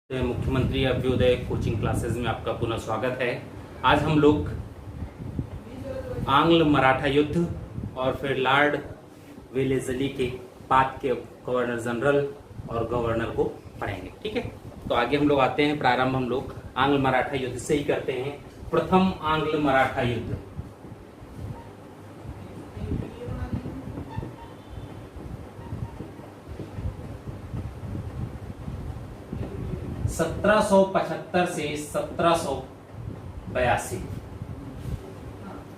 मुख्यमंत्री Abhyuday coaching classes में आपका पुनः स्वागत है। आज हम लोग आंग्ल मराठा युद्ध और फिर लॉर्ड वेलेस्ली के बाद के गवर्नर जनरल और गवर्नर को पढ़ेंगे। ठीक है, तो आगे हम लोग आते हैं। प्रारंभ हम लोग आंग्ल मराठा युद्ध से ही करते हैं। प्रथम आंग्ल मराठा युद्ध 1775 से 1782।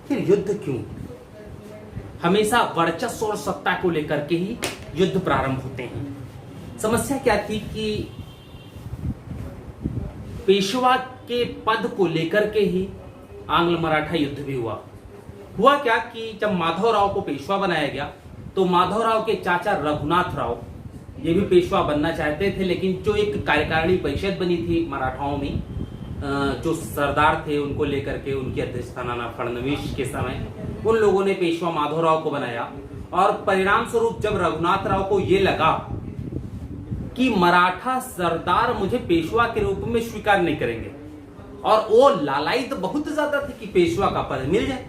फिर युद्ध क्यों? हमेशा वर्चस्व और सत्ता को लेकर के ही युद्ध प्रारंभ होते हैं। समस्या क्या थी कि पेशवा के पद को लेकर के ही आंग्ल मराठा युद्ध भी हुआ क्या कि जब माधवराव को पेशवा बनाया गया तो माधवराव के चाचा रघुनाथ राव ये भी पेशवा बनना चाहते थे, लेकिन जो एक कार्यकारिणी परिषद बनी थी मराठाओं में, जो सरदार थे उनको लेकर के उनकी अध्यक्षता नाना फडणवीस के समय उन लोगों ने पेशवा माधवराव को बनाया। और परिणाम स्वरूप जब रघुनाथ राव को ये लगा कि मराठा सरदार मुझे पेशवा के रूप में स्वीकार नहीं करेंगे, और वो लालायित बहुत ज्यादा थे कि पेशवा का पद मिल जाए।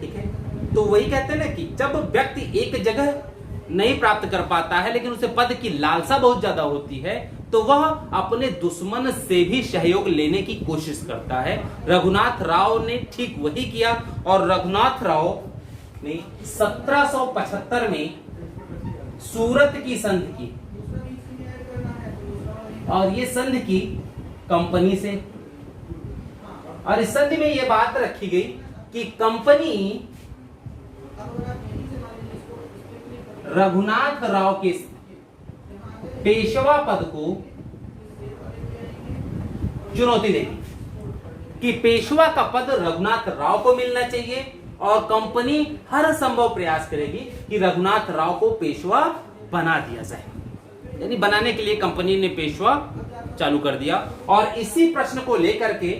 ठीक है, तो वही कहते हैं ना कि जब व्यक्ति एक जगह नहीं प्राप्त कर पाता है लेकिन उसे पद की लालसा बहुत ज्यादा होती है, तो वह अपने दुश्मन से भी सहयोग लेने की कोशिश करता है। रघुनाथ राव ने ठीक वही किया, और रघुनाथ राव ने 1775 में सूरत की संधि की, और ये संधि की कंपनी से। और इस संधि में यह बात रखी गई कि कंपनी रघुनाथ राव के पेशवा पद को चुनौती देगी कि पेशवा का पद रघुनाथ राव को मिलना चाहिए, और कंपनी हर संभव प्रयास करेगी कि रघुनाथ राव को पेशवा बना दिया जाए। यानी बनाने के लिए कंपनी ने पेशवा चालू कर दिया। और इसी प्रश्न को लेकर के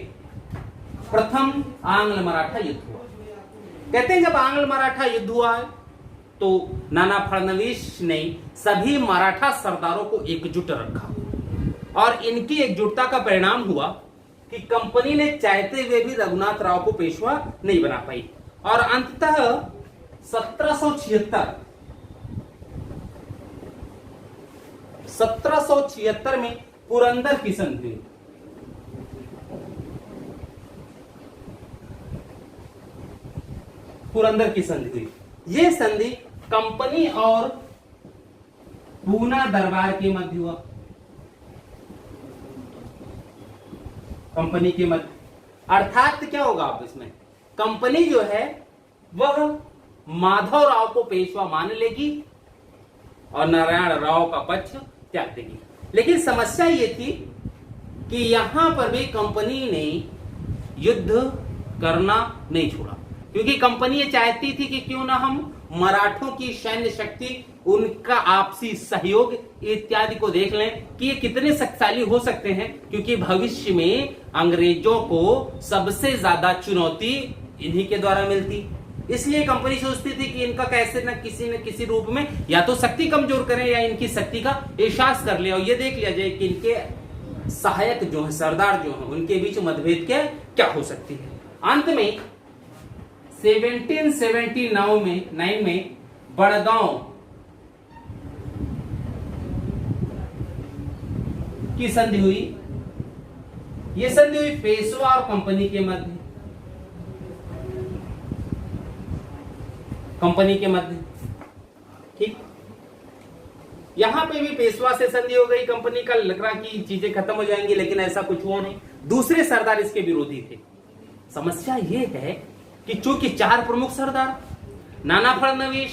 प्रथम आंग्ल मराठा युद्ध हुआ। कहते हैं जब आंग्ल मराठा युद्ध हुआ है तो नाना फडणवीस ने सभी मराठा सरदारों को एकजुट रखा, और इनकी एकजुटता का परिणाम हुआ कि कंपनी ने चाहते हुए भी रघुनाथ राव को पेशवा नहीं बना पाई। और अंततः 1776 में पुरंदर की संधि हुई। पुरंदर की संधि हुई। यह संधि कंपनी और पूना दरबार के मध्य हुआ। कंपनी के मध्य अर्थात क्या होगा अब इसमें, कंपनी जो है वह माधव राव को पेशवा मान लेगी और नारायण राव का पक्ष त्याग देगी। लेकिन समस्या यह थी कि यहां पर भी कंपनी ने युद्ध करना नहीं छोड़ा, क्योंकि कंपनी ये चाहती थी कि क्यों ना हम मराठों की सैन्य शक्ति, उनका आपसी सहयोग इत्यादि को देख लें कि ये कितने शक्तिशाली हो सकते हैं, क्योंकि भविष्य में अंग्रेजों को सबसे ज्यादा चुनौती इन्हीं के द्वारा मिलती। इसलिए कंपनी सोचती थी कि इनका कैसे न किसी रूप में या तो शक्ति कमजोर करें या इनकी शक्ति का एहसास कर ले, और ये देख लिया जाए कि इनके सहायक जो है, सरदार जो है, उनके बीच मतभेद क्या हो सकती है। अंत में 1779 में बड़गांव की संधि हुई। यह संधि हुई पेशवा और कंपनी के मध्य। ठीक, यहां पे भी पेशवा से संधि हो गई। कंपनी का लग रहा कि चीजें खत्म हो जाएंगी, लेकिन ऐसा कुछ हुआ नहीं। दूसरे सरदार इसके विरोधी थे। समस्या यह है कि चूंकि चार प्रमुख सरदार नाना फडणवीस,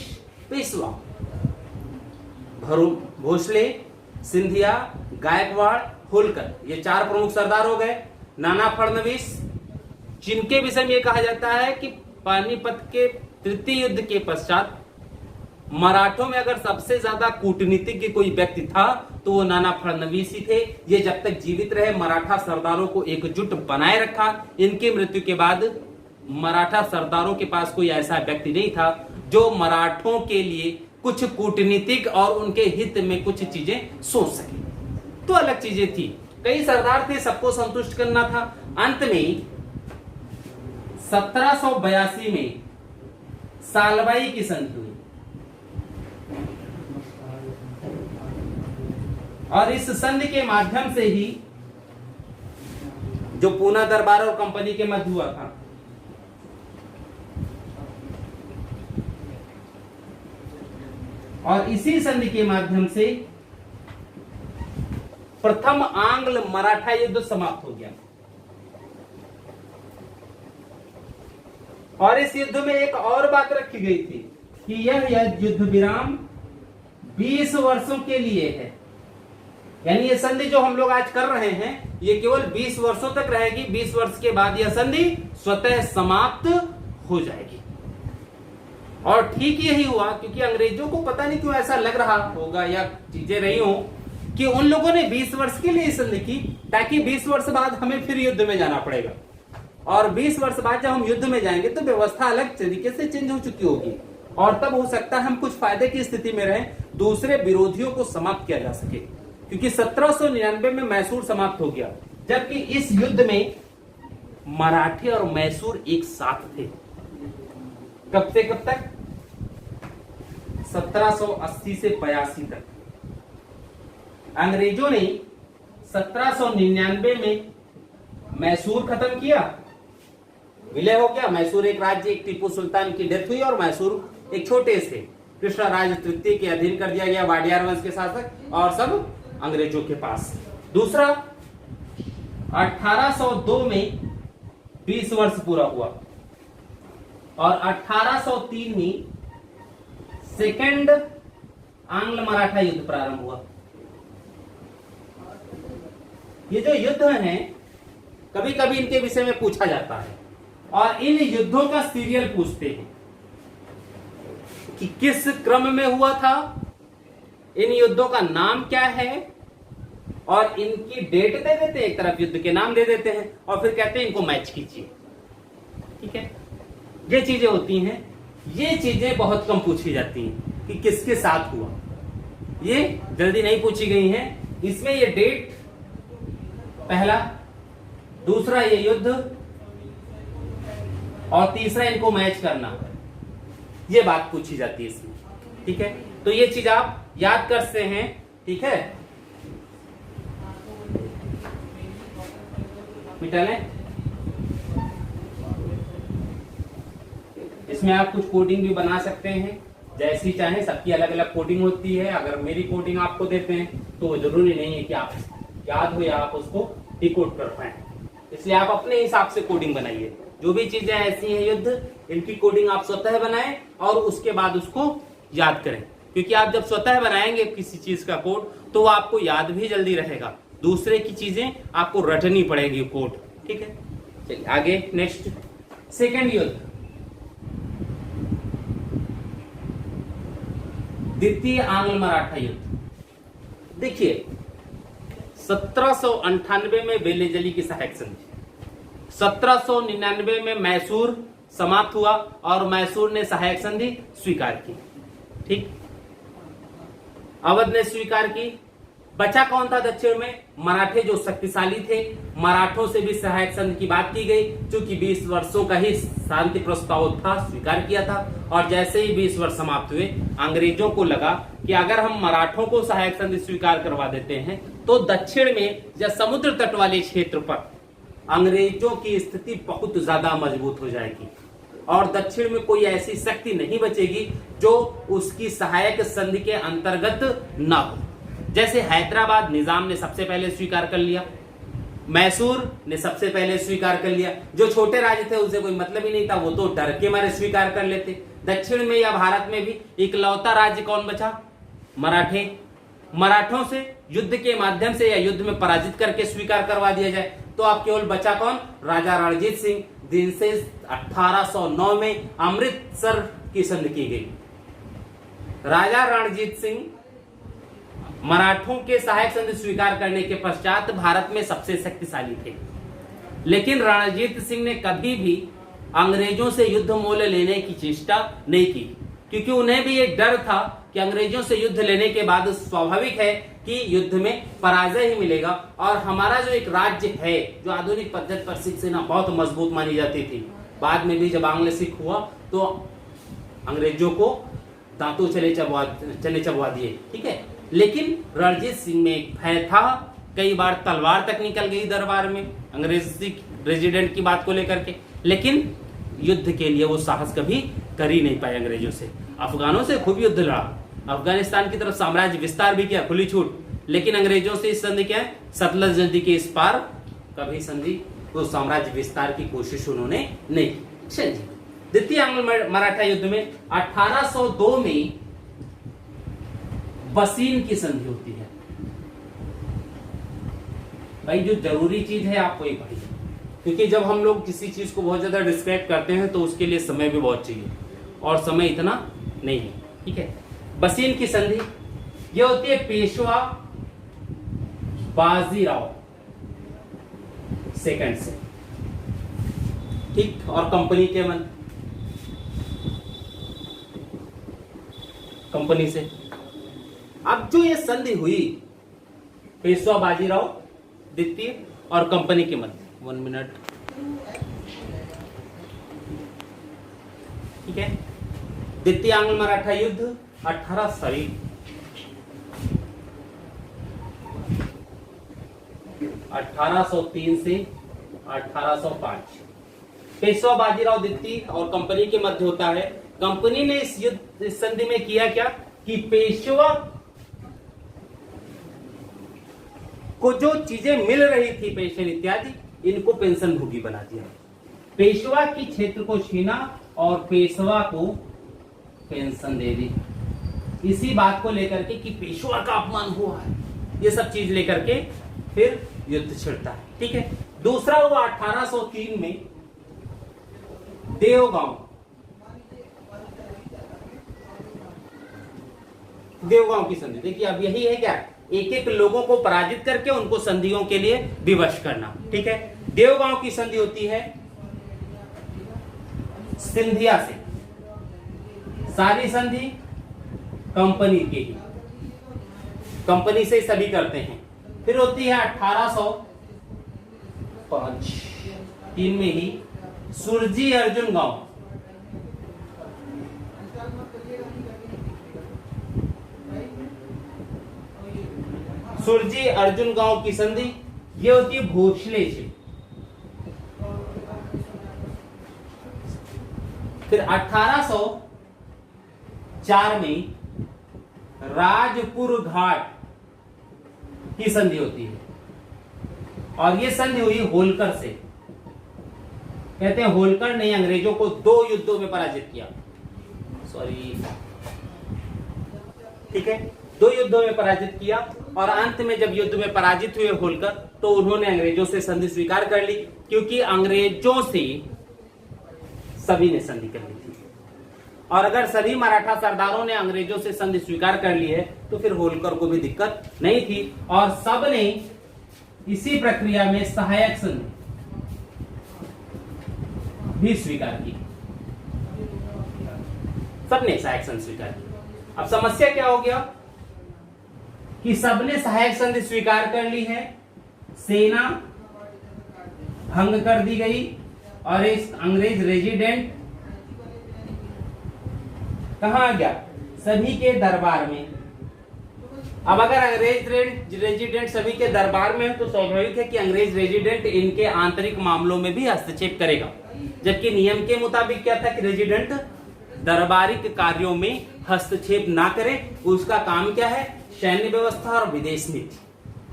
पेशवा, भोसले, सिंधिया, गायकवाड़, होलकर, ये चार प्रमुख सरदार हो गए। नाना फडणवीस, जिनके विषय में कहा जाता है कि पानीपत के तृतीय युद्ध के पश्चात मराठों में अगर सबसे ज्यादा कूटनीतिज्ञ कोई व्यक्ति था तो वो नाना फडणवीस ही थे। ये जब तक जीवित रहे मराठा सरदारों को एकजुट बनाए रखा। इनकी मृत्यु के बाद मराठा सरदारों के पास कोई ऐसा व्यक्ति नहीं था जो मराठों के लिए कुछ कूटनीतिक और उनके हित में कुछ चीजें सोच सके। तो अलग चीजें थी, कई सरदार थे, सबको संतुष्ट करना था। अंत में 1782 में सालबाई की संधि हुई और इस संधि के माध्यम से ही जो पूना दरबार और कंपनी के मध्य हुआ था, और इसी संधि के माध्यम से प्रथम आंग्ल मराठा युद्ध समाप्त हो गया। और इस युद्ध में एक और बात रखी गई थी कि यह युद्ध विराम 20 वर्षों के लिए है। यानी ये संधि जो हम लोग आज कर रहे हैं ये केवल 20 वर्षों तक रहेगी। 20 वर्ष के बाद यह संधि स्वतः समाप्त हो जाएगी। और ठीक यही हुआ, क्योंकि अंग्रेजों को पता नहीं क्यों ऐसा लग रहा होगा या चीजें रही हो कि उन लोगों ने 20 वर्ष के लिए संधि की ताकि 20 वर्ष बाद हमें फिर युद्ध में जाना पड़ेगा, और 20 वर्ष बाद जब हम युद्ध में जाएंगे तो व्यवस्था अलग तरीके से चेंज हो चुकी होगी, और तब हो सकता है हम कुछ फायदे की स्थिति में रहें, दूसरे विरोधियों को समाप्त किया जा सके। क्योंकि 1799 में मैसूर समाप्त हो गया, जबकि इस युद्ध में मराठे और मैसूर एक साथ थे। कब से कब तक? 1780 से 82 तक। अंग्रेजों ने 1799 में मैसूर खत्म किया, विलय हो गया। मैसूर एक राज्य, एक टीपू सुल्तान की डेथ हुई और मैसूर एक छोटे से कृष्णराज तृतीय के अधीन कर दिया गया, वाडियार वंश के शासक, और सब अंग्रेजों के पास। दूसरा, 1802 में 20 वर्ष पूरा हुआ और 1803 में सेकेंड आंग्ल मराठा युद्ध प्रारंभ हुआ। ये जो युद्ध हैं कभी कभी इनके विषय में पूछा जाता है और इन युद्धों का सीरियल पूछते हैं कि किस क्रम में हुआ था, इन युद्धों का नाम क्या है, और इनकी डेट दे देते हैं, एक तरफ युद्ध के नाम दे देते हैं और फिर कहते हैं इनको मैच कीजिए। ठीक है, ये चीजें होती हैं। ये चीजें बहुत कम पूछी जाती हैं कि किसके साथ हुआ, ये जल्दी नहीं पूछी गई हैं। इसमें ये डेट पहला, दूसरा ये युद्ध, और तीसरा इनको मैच करना, ये बात पूछी जाती है इसमें। ठीक है, तो ये चीज आप याद कर सकते हैं। ठीक है, मिटा लें। इसमें आप कुछ कोडिंग भी बना सकते हैं जैसी चाहें, सबकी अलग अलग कोडिंग होती है। अगर मेरी कोडिंग आपको देते हैं तो जरूरी नहीं है कि आप याद हो या आप उसको डिकोड कर पाए, इसलिए आप अपने हिसाब से कोडिंग बनाइए। जो भी चीजें ऐसी हैं युद्ध, इनकी कोडिंग आप स्वतः बनाएं और उसके बाद उसको याद करें, क्योंकि आप जब स्वतः बनाएंगे किसी चीज का कोड तो वो आपको याद भी जल्दी रहेगा, दूसरे की चीजें आपको रटनी पड़ेगी कोड। ठीक है, चलिए आगे नेक्स्ट, सेकेंड युद्ध, द्वितीय आंग्ल मराठा युद्ध। देखिए 1798 में बेलेजली की सहायक संधि, 1799 में मैसूर समाप्त हुआ और मैसूर ने सहायक संधि स्वीकार की। ठीक, अवध ने स्वीकार की। बचा कौन था दक्षिण में? मराठे जो शक्तिशाली थे, मराठों से भी सहायक संधि की बात की गई, क्योंकि 20 वर्षों का ही शांति प्रस्ताव था, स्वीकार किया था। और जैसे ही 20 वर्ष समाप्त हुए, अंग्रेजों को लगा कि अगर हम मराठों को सहायक संधि स्वीकार करवा देते हैं तो दक्षिण में या समुद्र तट वाले क्षेत्र पर अंग्रेजों की स्थिति बहुत ज्यादा मजबूत हो जाएगी और दक्षिण में कोई ऐसी शक्ति नहीं बचेगी जो उसकी सहायक संधि के अंतर्गत न हो। जैसे हैदराबाद निजाम ने सबसे पहले स्वीकार कर लिया, मैसूर ने सबसे पहले स्वीकार कर लिया। जो छोटे राज्य थे उनसे कोई मतलब ही नहीं था, वो तो डर के मारे स्वीकार कर लेते। दक्षिण में या भारत में भी इकलौता राज्य कौन बचा? मराठे। मराठों से युद्ध के माध्यम से या युद्ध में पराजित करके स्वीकार करवा दिया जाए तो अब केवल बचा कौन? राजा रणजीत सिंह, जिनसे 1809 में अमृतसर की संधि की गई। राजा रणजीत सिंह मराठों के सहायक संधि स्वीकार करने के पश्चात भारत में सबसे शक्तिशाली थे, लेकिन रणजीत सिंह ने कभी भी अंग्रेजों से युद्ध मोल लेने की चेष्टा नहीं की, क्योंकि उन्हें भी एक डर था कि अंग्रेजों से युद्ध लेने के बाद स्वाभाविक है कि युद्ध में पराजय ही मिलेगा और हमारा जो एक राज्य है, जो आधुनिक पद्धति पर सिख सेना बहुत मजबूत मानी जाती थी, बाद में भी जब आंग्ल सिख हुआ तो अंग्रेजों को दांतों चले चबवा दिए, ठीक है। लेकिन रणजीत सिंह में एक भय था, कई बार तलवार तक निकल गई दरबार में अंग्रेजी रेजिडेंट की बात को लेकर के, लेकिन युद्ध के लिए वो साहस कभी कर ही नहीं पाए अंग्रेजों से। अफगानों से खूब युद्ध लड़ा, अफगानिस्तान की तरफ साम्राज्य विस्तार भी किया, खुली छूट, लेकिन अंग्रेजों से इस संधि क्या है, सतलज नदी के इस पार कभी संधि तो साम्राज्य विस्तार की कोशिश उन्होंने नहीं की। द्वितीय आंग्ल मराठा युद्ध में 1802 में बसीन की संधि होती है। भाई जो जरूरी चीज है आपको ये पढ़िए, क्योंकि जब हम लोग किसी चीज को बहुत ज्यादा डिस्क्राइब करते हैं तो उसके लिए समय भी बहुत चाहिए और समय इतना नहीं है, ठीक है। बसीन की संधि ये होती है पेशवा बाजीराव सेकंड से, ठीक, और कंपनी के मन कंपनी से। अब जो ये संधि हुई पेशवा बाजीराव द्वितीय और कंपनी के मध्य, 1 मिनट, ठीक है। द्वितीय आंग्ल मराठा युद्ध 1803 से 1805 पेशवा बाजीराव द्वितीय और कंपनी के मध्य होता है। कंपनी ने इस संधि में किया क्या कि पेशवा को जो चीजें मिल रही थी, पेंशन इत्यादि, इनको पेंशन भोगी बना दिया। पेशवा की क्षेत्र को छीना और पेशवा को पेंशन दे दी। इसी बात को लेकर के कि पेशवा का अपमान हुआ है, ये सब चीज लेकर के फिर युद्ध छिड़ता है, ठीक है। दूसरा हुआ 1803 में देवगांव की संधि। देखिए अब यही है क्या, एक एक लोगों को पराजित करके उनको संधियों के लिए विवश करना, ठीक है। देवगांव की संधि होती है सिंधिया से, सारी संधि कंपनी की ही, कंपनी से सभी करते हैं। फिर होती है 1803 में ही सुरजी अर्जुन गांव, सुरजी अर्जुन गांव की संधि, ये होती है भोसले से। फिर 1804 में राजपुर घाट की संधि होती है और ये संधि हुई होलकर से। कहते हैं होलकर ने अंग्रेजों को 2 युद्धों में पराजित किया, सॉरी, ठीक है, 2 युद्धों में पराजित किया और अंत में जब युद्ध में पराजित हुए होलकर तो उन्होंने अंग्रेजों से संधि स्वीकार कर ली, क्योंकि अंग्रेजों से सभी ने संधि कर ली थी। और अगर सभी मराठा सरदारों ने अंग्रेजों से संधि स्वीकार कर ली है तो फिर होलकर को भी दिक्कत नहीं थी और सब ने इसी प्रक्रिया में सहायक संधि भी स्वीकार की, सबने सहायक संधि स्वीकार की। अब समस्या क्या हो गया कि सबने सहायक संधि स्वीकार कर ली है, सेना भंग कर दी गई और इस अंग्रेज रेजिडेंट कहां आ गया, सभी के दरबार में। अब अगर अंग्रेज रेजिडेंट सभी के दरबार में है तो स्वाभाविक है कि अंग्रेज रेजिडेंट इनके आंतरिक मामलों में भी हस्तक्षेप करेगा, जबकि नियम के मुताबिक क्या था कि रेजिडेंट दरबारिक कार्यों में हस्तक्षेप ना करे, उसका काम क्या है, सैन्य व्यवस्था और विदेश नीति,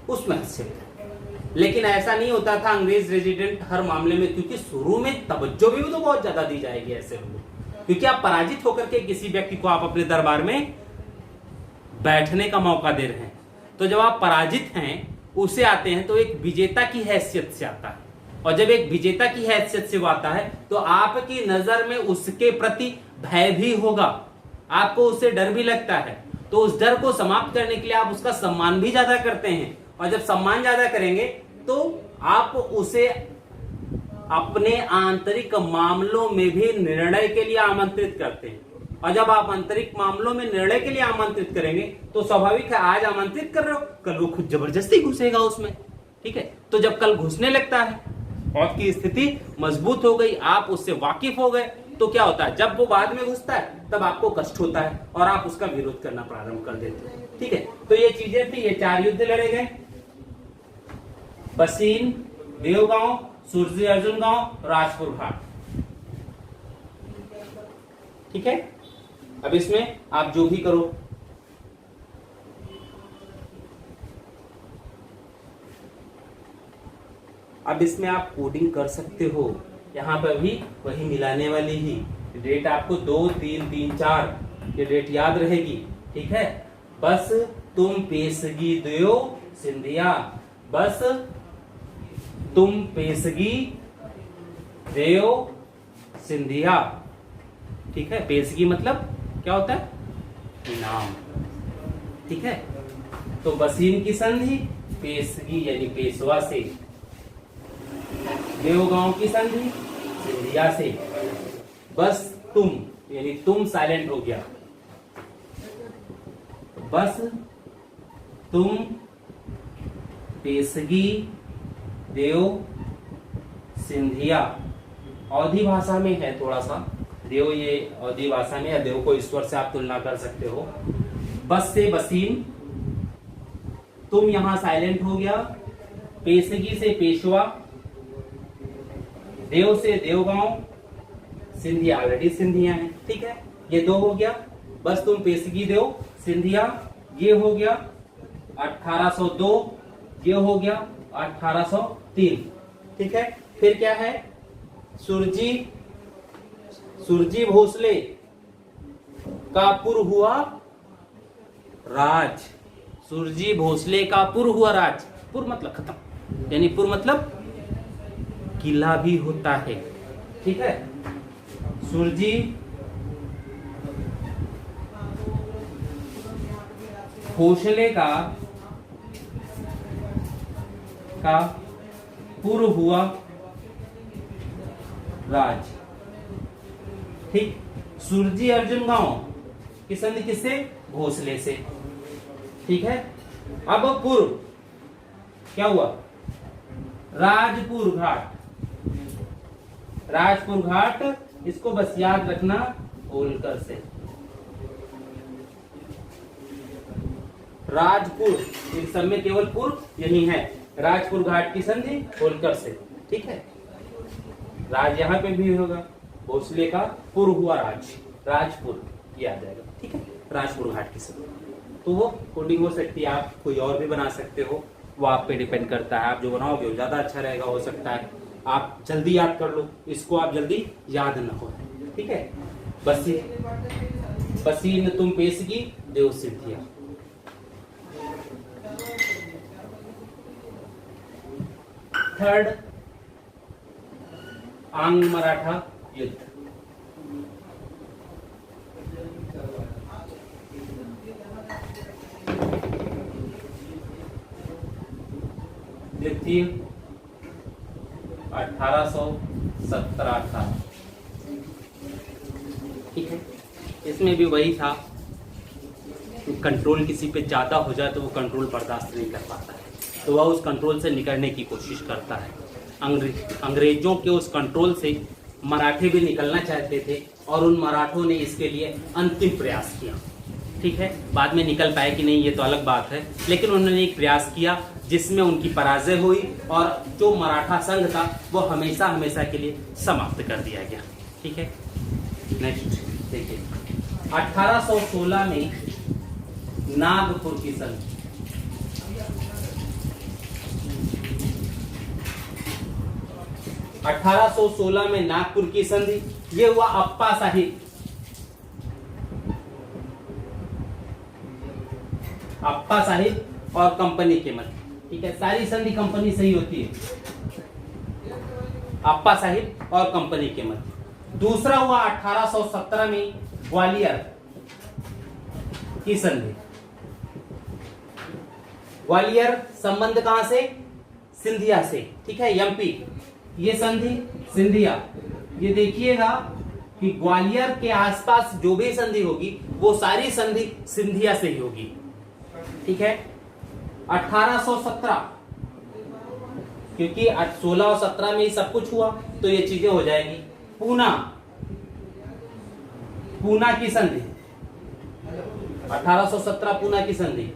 उसमें हस्तक्षेप। लेकिन ऐसा नहीं होता था अंग्रेज रेजिडेंट हर मामले में, क्योंकि शुरू में तवज्जो भी तो बहुत ज्यादा दी जाएगी ऐसे लोगों, क्योंकि आप पराजित होकर के किसी व्यक्ति को आप अपने दरबार में बैठने का मौका दे रहे हैं, तो जब आप पराजित हैं उसे आते हैं तो एक विजेता की हैसियत से आता है, और जब एक विजेता की हैसियत से वो आता है तो आपकी नजर में उसके प्रति भय भी होगा, आपको उससे डर भी लगता है, तो उस डर को समाप्त करने के लिए आप उसका सम्मान भी ज्यादा करते हैं, और जब सम्मान ज्यादा करेंगे तो आप उसे अपने आंतरिक मामलों में भी निर्णय के लिए आमंत्रित करते हैं। और जब आप आंतरिक मामलों में निर्णय के लिए आमंत्रित करेंगे तो स्वाभाविक है आज आमंत्रित कर रहे हो, कल वो खुद जबरदस्ती घुसेगा उसमें। ठीक है, तो जब कल घुसने लगता है, आपकी स्थिति मजबूत हो गई, आप उससे वाकिफ हो गए, तो क्या होता है, जब वो बाद में घुसता है तब आपको कष्ट होता है और आप उसका विरोध करना प्रारंभ कर देते हैं। ठीक है, तो ये चीजें थी, ये 4 युद्ध लड़े गए, बसीन, देवगांव, सुरजी अर्जुन गांव, राजपुर घाट। ठीक है, अब इसमें आप जो भी करो, अब इसमें आप कोडिंग कर सकते हो। यहाँ पर भी वही मिलाने वाली ही डेट आपको 2, 3, 3, 4 ये डेट याद रहेगी। ठीक है, बस तुम पेशगी दो सिंधिया, बस तुम पेशगी देओ सिंधिया। ठीक है, पेशगी मतलब क्या होता है, इनाम। ठीक है, तो बसीन की संधि पेशगी यानी पेशवा से, देवगांव की संधि सिंधिया से, बस तुम यानी तुम साइलेंट हो गया, बस तुम पेशगी देव सिंधिया। अवधी भाषा में है थोड़ा सा, देव ये अवधी भाषा में, या देव को ईश्वर से आप तुलना कर सकते हो। बस से बसीन, तुम यहां साइलेंट हो गया, पेशगी से पेशवा, देव से देवगांव, सिंधिया ऑलरेडी सिंधिया है। ठीक है, ये 2 हो गया, बस तुम पेशगी देव सिंधिया, ये हो गया 1802, ये हो गया 1803। ठीक है, फिर क्या है, सुरजी भोसले का पुर हुआ राज, सुरजी भोसले का पुर हुआ राज, पुर मतलब खत्म, यानी पुर मतलब किला भी होता है। ठीक है, सुरजी भोसले का पुर हुआ राज। ठीक, सुरजी अर्जुन गांव की संधि किससे, भोसले से। ठीक है, अब पूर्व क्या हुआ, राजपुर घाट, राजपुर घाट, इसको बस याद रखना होलकर से, राजपुर, इन सब में केवल पूर्व यही है, राजपुर घाट की संधि होलकर से। ठीक है, राज यहाँ पे भी होगा, भोसले का पुर हुआ राज, राजपुर ये आ जाएगा। ठीक है, राजपुर घाट की संधि, तो वो कोडिंग हो सकती है, आप कोई और भी बना सकते हो, वो आप पे डिपेंड करता है, आप जो बनाओगे वो ज्यादा अच्छा रहेगा। हो सकता है आप जल्दी याद कर लो, इसको आप जल्दी याद न हो। ठीक है, बसीन तुम पेशगी देव सिंधिया। थर्ड, आंग्ल मराठा युद्ध। द्वितीय 1817 था। ठीक है, इसमें भी वही था, कंट्रोल किसी पे ज्यादा हो जाए तो वो कंट्रोल बर्दाश्त नहीं कर पाता है, तो वह उस कंट्रोल से निकलने की कोशिश करता है। अंग्रेजों के उस कंट्रोल से मराठे भी निकलना चाहते थे और उन मराठों ने इसके लिए अंतिम प्रयास किया। ठीक है, बाद में निकल पाए कि नहीं ये तो अलग बात है, लेकिन उन्होंने एक प्रयास किया जिसमें उनकी पराजय हुई और जो मराठा संघ था वो हमेशा हमेशा के लिए समाप्त कर दिया गया। ठीक है, नेक्स्ट देखिए, 1816 में नागपुर की संधि, 1816 में नागपुर की संधि, ये हुआ अप्पा साहिब, अप्पा साहिब और कंपनी के मध्य। ठीक है, सारी संधि कंपनी से ही होती है, अप्पा साहिब और कंपनी के मध्य। दूसरा हुआ 1817 में ग्वालियर की संधि, ग्वालियर संबंध कहां से, सिंधिया से। ठीक है, एमपी, ये संधि सिंधिया, ये देखिएगा कि ग्वालियर के आसपास जो भी संधि होगी वो सारी संधि सिंधिया से ही होगी। ठीक है। 1817, क्योंकि 16 और 17 में ही सब कुछ हुआ तो ये चीजें हो जाएगी। पूना की संधि, 1817 पूना की संधि।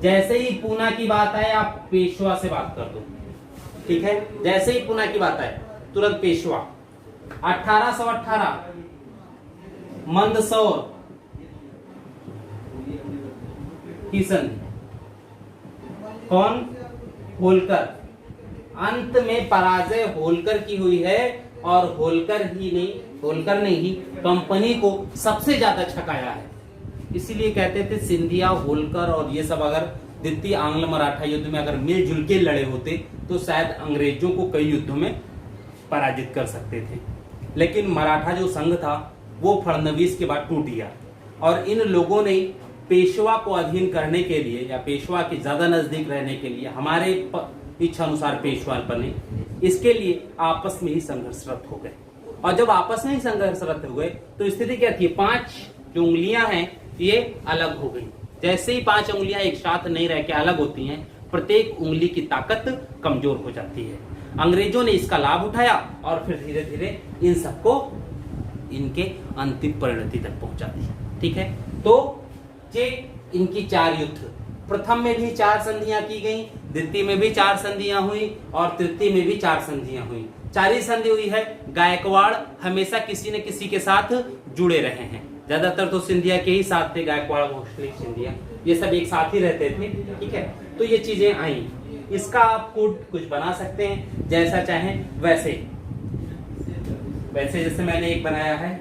जैसे ही पूना की बात आए आप पेशवा से बात कर दो। ठीक है, जैसे ही पूना की बात आए तुरंत पेशवा। 1818 मंदसौर की संधि, कौन? होलकर। अंत में पराजय होलकर की हुई है और होलकर ने ही कंपनी को सबसे ज्यादा छकाया है। इसीलिए कहते थे सिंधिया, होलकर और ये सब अगर द्वितीय आंग्ल मराठा युद्ध में अगर मिलजुल के लड़े होते तो शायद अंग्रेजों को कई युद्धों में पराजित कर सकते थे। लेकिन मराठा जो संघ था वो फडणवीस के बाद टूट गया और इन लोगों ने पेशवा को अधीन करने के लिए या पेशवा के ज्यादा नजदीक रहने के लिए हमारे इच्छा अनुसार पेशवा बने, इसके लिए आपस में ही संघर्षरत हो गए। और जब आपस में ही संघर्षरत हो गए तो स्थिति क्या थी? 5 जो उंगलियां हैं ये अलग हो गई। जैसे ही 5 उंगलियां एक साथ नहीं रह के अलग होती हैं, प्रत्येक उंगली की ताकत कमजोर हो जाती है। अंग्रेजों ने इसका लाभ उठाया और फिर धीरे धीरे इन सबको इनके अंतिम परिणति तक पहुंचा दिया। ठीक है, तो ये इनकी 4 युद्ध, प्रथम में भी 4 संधियां की गई, द्वितीय में भी 4 संधियां हुई और तृतीय में भी 4 संधियां हुई। 4 ही संधि हुई है। गायकवाड़ हमेशा किसी न किसी के साथ जुड़े रहे हैं, ज्यादातर तो सिंधिया के ही साथ थे, गायकवाड़, भोसले, सिंधिया, ये सब एक साथ ही रहते थे। ठीक है, तो ये चीजें आई। इसका आप कुछ बना सकते हैं जैसा चाहें वैसे। जैसे मैंने एक बनाया है,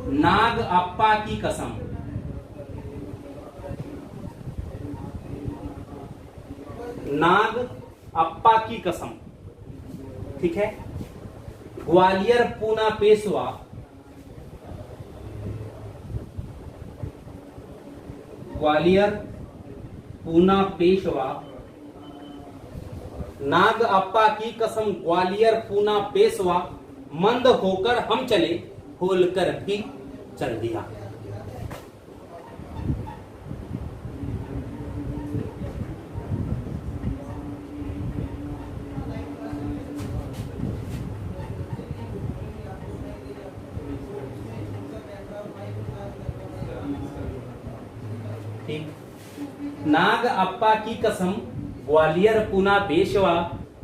नाग अप्पा की कसम। नाग अप्पा की कसम। ठीक है। ग्वालियर पूना पेशवा, ग्वालियर पूना पेशवा, नाग अप्पा की कसम, ग्वालियर पूना पेशवा, मंद होकर हम चले, होलकर भी चल दिया। ठीक, नाग अप्पा की कसम, ग्वालियर पूना पेशवा,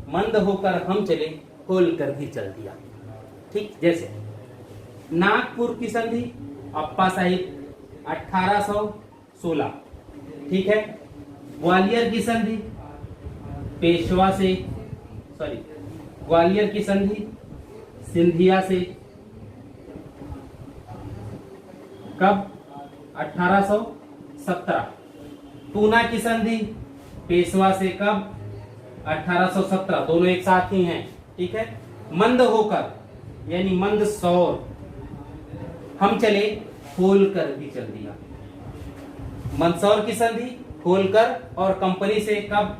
मंद होकर हम चले, होलकर भी चल दिया। ठीक, जैसे नागपुर की संधि, अप्पा साहिब 1816। ठीक है। ग्वालियर की संधि पेशवा से, ग्वालियर की संधि सिंधिया से, कब? 1817। पूना की संधि पेशवा से, कब? 1817। दोनों एक साथ ही हैं। ठीक है। मंद होकर यानी मंदसौर हम चले, होलकर भी चल दिया। मंदसौर की संधि होलकर और कंपनी से, कब?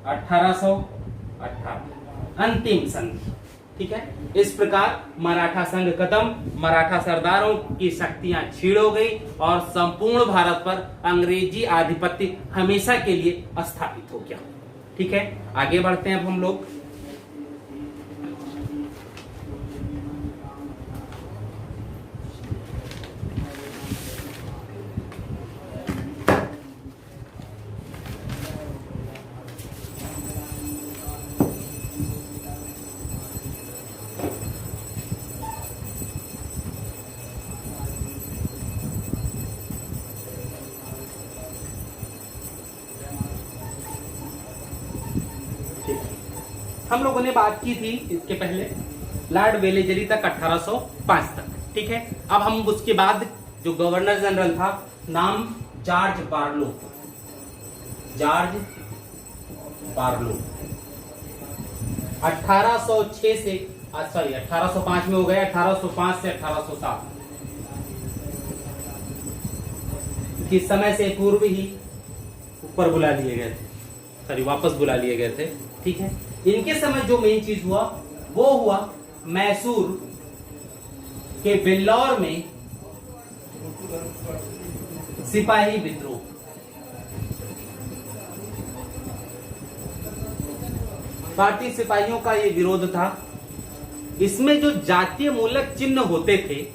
1818। अंतिम संधि। ठीक है। इस प्रकार मराठा संघ खत्म, मराठा सरदारों की शक्तियां छीड़ हो गई और संपूर्ण भारत पर अंग्रेजी आधिपत्य हमेशा के लिए स्थापित हो गया। ठीक है, आगे बढ़ते हैं अब हम लोग। हम लोगों ने बात की थी इसके पहले लॉर्ड वेलेजरी तक, 1805 तक। ठीक है। अब हम उसके बाद जो गवर्नर जनरल था, नाम जॉर्ज बार्लो। जॉर्ज बार्लो 1806 से 1805 में हो गया, 1805 से 1807 किस समय से पूर्व ही ऊपर बुला लिए गए थे, वापस बुला लिए गए थे। ठीक है। इनके समय जो मेन चीज हुआ वो हुआ मैसूर कि वेल्लोर में सिपाही विद्रोह। भारतीय सिपाहियों का ये विरोध था। इसमें जो जातीय मूलक चिन्ह होते थे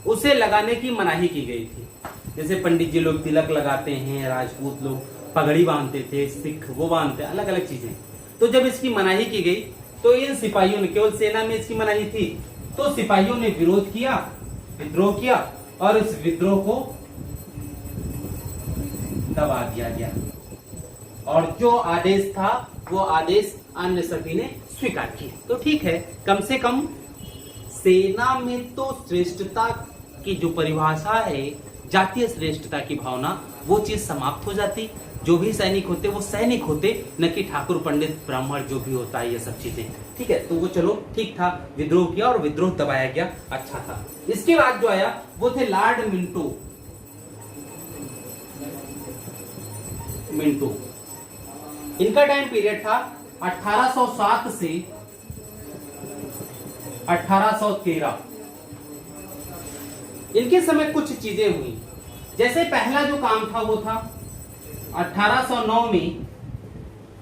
उसे लगाने की मनाही की गई थी। जैसे पंडित जी लोग तिलक लगाते हैं, राजपूत लोग पगड़ी बांधते थे, सिख वो बांधते, अलग अलग चीजें। तो जब इसकी मनाही की गई तो इन सिपाहियों ने, केवल सेना में इसकी मनाही थी, तो सिपाहियों ने विरोध किया, विद्रोह किया और इस विद्रोह को दबा दिया गया और जो आदेश था वो आदेश अन्य सभी ने स्वीकार किया। तो ठीक है, कम से कम सेना में तो श्रेष्ठता की जो परिभाषा है, जातीय श्रेष्ठता की भावना, वो चीज समाप्त हो जाती। जो भी सैनिक होते वो सैनिक होते, न कि ठाकुर पंडित ब्राह्मण जो भी होता है, ये सब चीजें। ठीक है, तो वो चलो ठीक था, विद्रोह किया और विद्रोह दबाया गया, अच्छा था। इसके बाद जो आया वो थे लॉर्ड मिंटो। इनका टाइम पीरियड था 1807 से 1813। इनके समय कुछ चीजें हुई। जैसे पहला जो काम था वो था 1809 में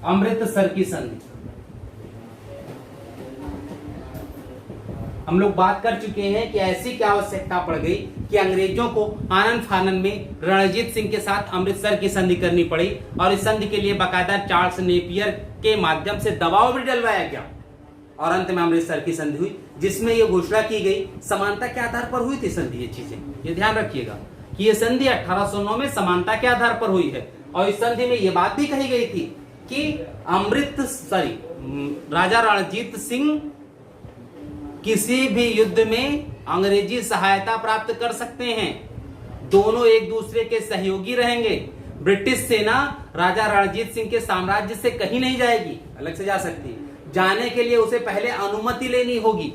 अमृतसर की संधि। हम लोग बात कर चुके हैं कि ऐसी क्या आवश्यकता पड़ गई कि अंग्रेजों को आनन फानन में रणजीत सिंह के साथ अमृतसर की संधि करनी पड़ी और इस संधि के लिए बाकायदा चार्ल्स नेपियर के माध्यम से दबाव भी डलवाया गया और अंत में अमृतसर की संधि हुई, जिसमें यह घोषणा की गई, समानता के आधार पर हुई थी संधि। ये चीजें ये ध्यान रखिएगा कि यह संधि 1809 में समानता के आधार पर हुई है और इस संधि में यह बात भी कही गई थी कि राजा रणजीत सिंह किसी भी युद्ध में अंग्रेजी सहायता प्राप्त कर सकते हैं, दोनों एक दूसरे के सहयोगी रहेंगे। ब्रिटिश सेना राजा रणजीत सिंह के साम्राज्य से कहीं नहीं जाएगी, अलग से जा सकती है। जाने के लिए उसे पहले अनुमति लेनी होगी।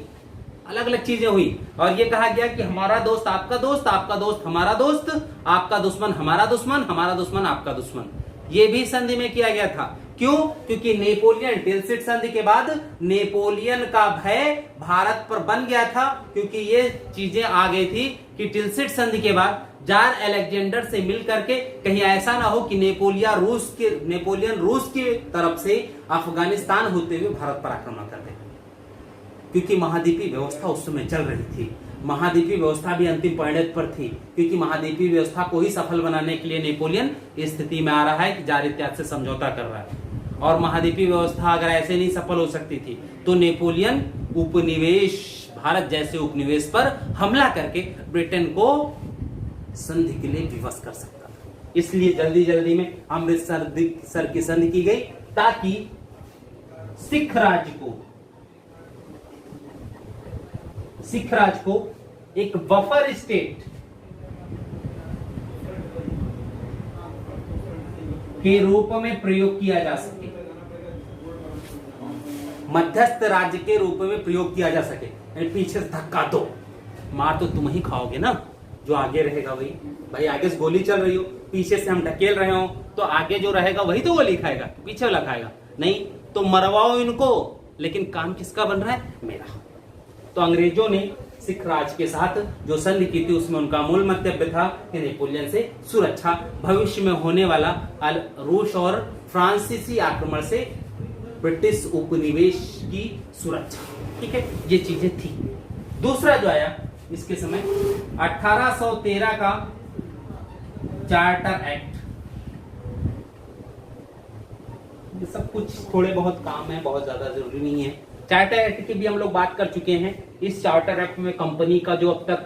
अलग अलग चीजें हुई और ये कहा गया कि हमारा दोस्त आपका दोस्त, आपका दोस्त हमारा दोस्त, आपका दुश्मन हमारा दुश्मन, हमारा दुश्मन आपका दुश्मन। ये भी संधि में किया गया था। क्यों? क्योंकि नेपोलियन टिलसिट संधि के बाद नेपोलियन का भय भारत पर बन गया था, क्योंकि ये चीजें आ गई थी कि टिलसिट संधि के बाद जार अलेक्जेंडर से मिल करके कहीं ऐसा ना हो कि नेपोलियन रूस की तरफ से अफगानिस्तान होते हुए भारत पर आक्रमण कर दे, क्योंकि महाद्वीपीय व्यवस्था उस समय चल रही थी। महाद्वीपीय व्यवस्था भी अंतिम परिणत पर थी, क्योंकि महाद्वीपीय व्यवस्था को ही सफल बनाने के लिए नेपोलियन इस स्थिति में आ रहा है कि जार इत्यादि से समझौता कर रहा है। और महाद्वीपीय व्यवस्था अगर ऐसे नहीं सफल हो सकती थी तो नेपोलियन उपनिवेश, भारत जैसे उपनिवेश पर हमला करके ब्रिटेन को संधि के लिए विवश कर सकता था। इसलिए जल्दी जल्दी में अमृतसर की संधि की गई ताकि सिख राज को एक बफर स्टेट के रूप में प्रयोग किया जा सके, मध्यस्थ राज्य के रूप में प्रयोग किया जा सके। पीछे से धक्का दो, मार तो तुम ही खाओगे ना, जो आगे रहेगा वही। भाई आगे से गोली चल रही हो, पीछे से हम ढकेल रहे हो, तो आगे जो रहेगा वही तो गोली खाएगा, पीछे वाला खाएगा नहीं। तो मरवाओ इनको, लेकिन काम किसका बन रहा है? मेरा। तो अंग्रेजों ने सिख राज के साथ जो संधि की थी उसमें उनका मूल मंतव्य था कि नेपोलियन से सुरक्षा, भविष्य में होने वाला रूस और फ्रांसीसी आक्रमण से ब्रिटिश उपनिवेश की सुरक्षा। ठीक है, ये चीजें थी। दूसरा जो आया इसके समय 1813 का चार्टर एक्ट। ये सब कुछ थोड़े बहुत काम है, बहुत ज्यादा जरूरी नहीं है। चार्टर एक्ट की भी हम लोग बात कर चुके हैं। इस चार्टर एक्ट में कंपनी का जो अब तक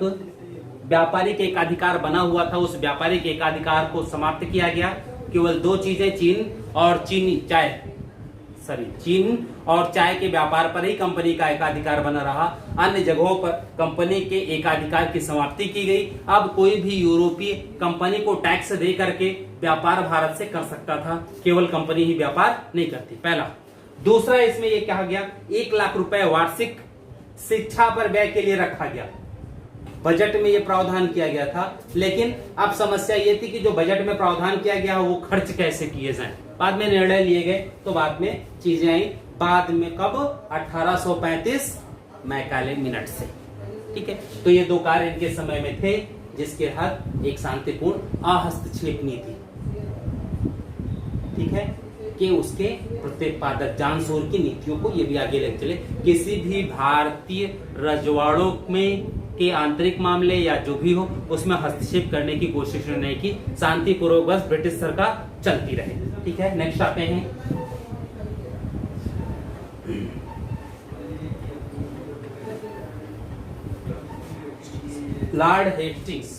व्यापारिक एकाधिकार बना हुआ था, उस व्यापारिक एकाधिकार को समाप्त किया गया। केवल दो चीजें, चीन और चाय के व्यापार पर ही कंपनी का एकाधिकार बना रहा। अन्य जगहों पर कंपनी के एकाधिकार की समाप्ति की गई। अब कोई भी यूरोपीय कंपनी को टैक्स दे करके व्यापार भारत से कर सकता था, केवल कंपनी ही व्यापार नहीं करती। पहला। दूसरा, इसमें यह कहा गया 1 लाख रुपए वार्षिक शिक्षा पर व्यय के लिए रखा गया। बजट में यह प्रावधान किया गया था, लेकिन अब समस्या यह थी कि जो बजट में प्रावधान किया गया वो खर्च कैसे किए जाएं। बाद में निर्णय लिए गए तो बाद में चीजें आई। बाद में कब? 1835 मैकाले मिनट से। ठीक है, तो ये दो कार्य इनके समय में थे, जिसके हद एक शांतिपूर्ण अहस्तक्षेप नीति, ठीक है, कि उसके प्रतिपादक जानशोर की नीतियों को, ये भी आगे लेकर चले, किसी भी भारतीय रजवाड़ों में के आंतरिक मामले या जो भी हो उसमें हस्तक्षेप करने की कोशिश नहीं की, शांतिपूर्वक बस ब्रिटिश सरकार चलती रहे। ठीक है, नेक्स्ट आते हैं लॉर्ड हेस्टिंग्स।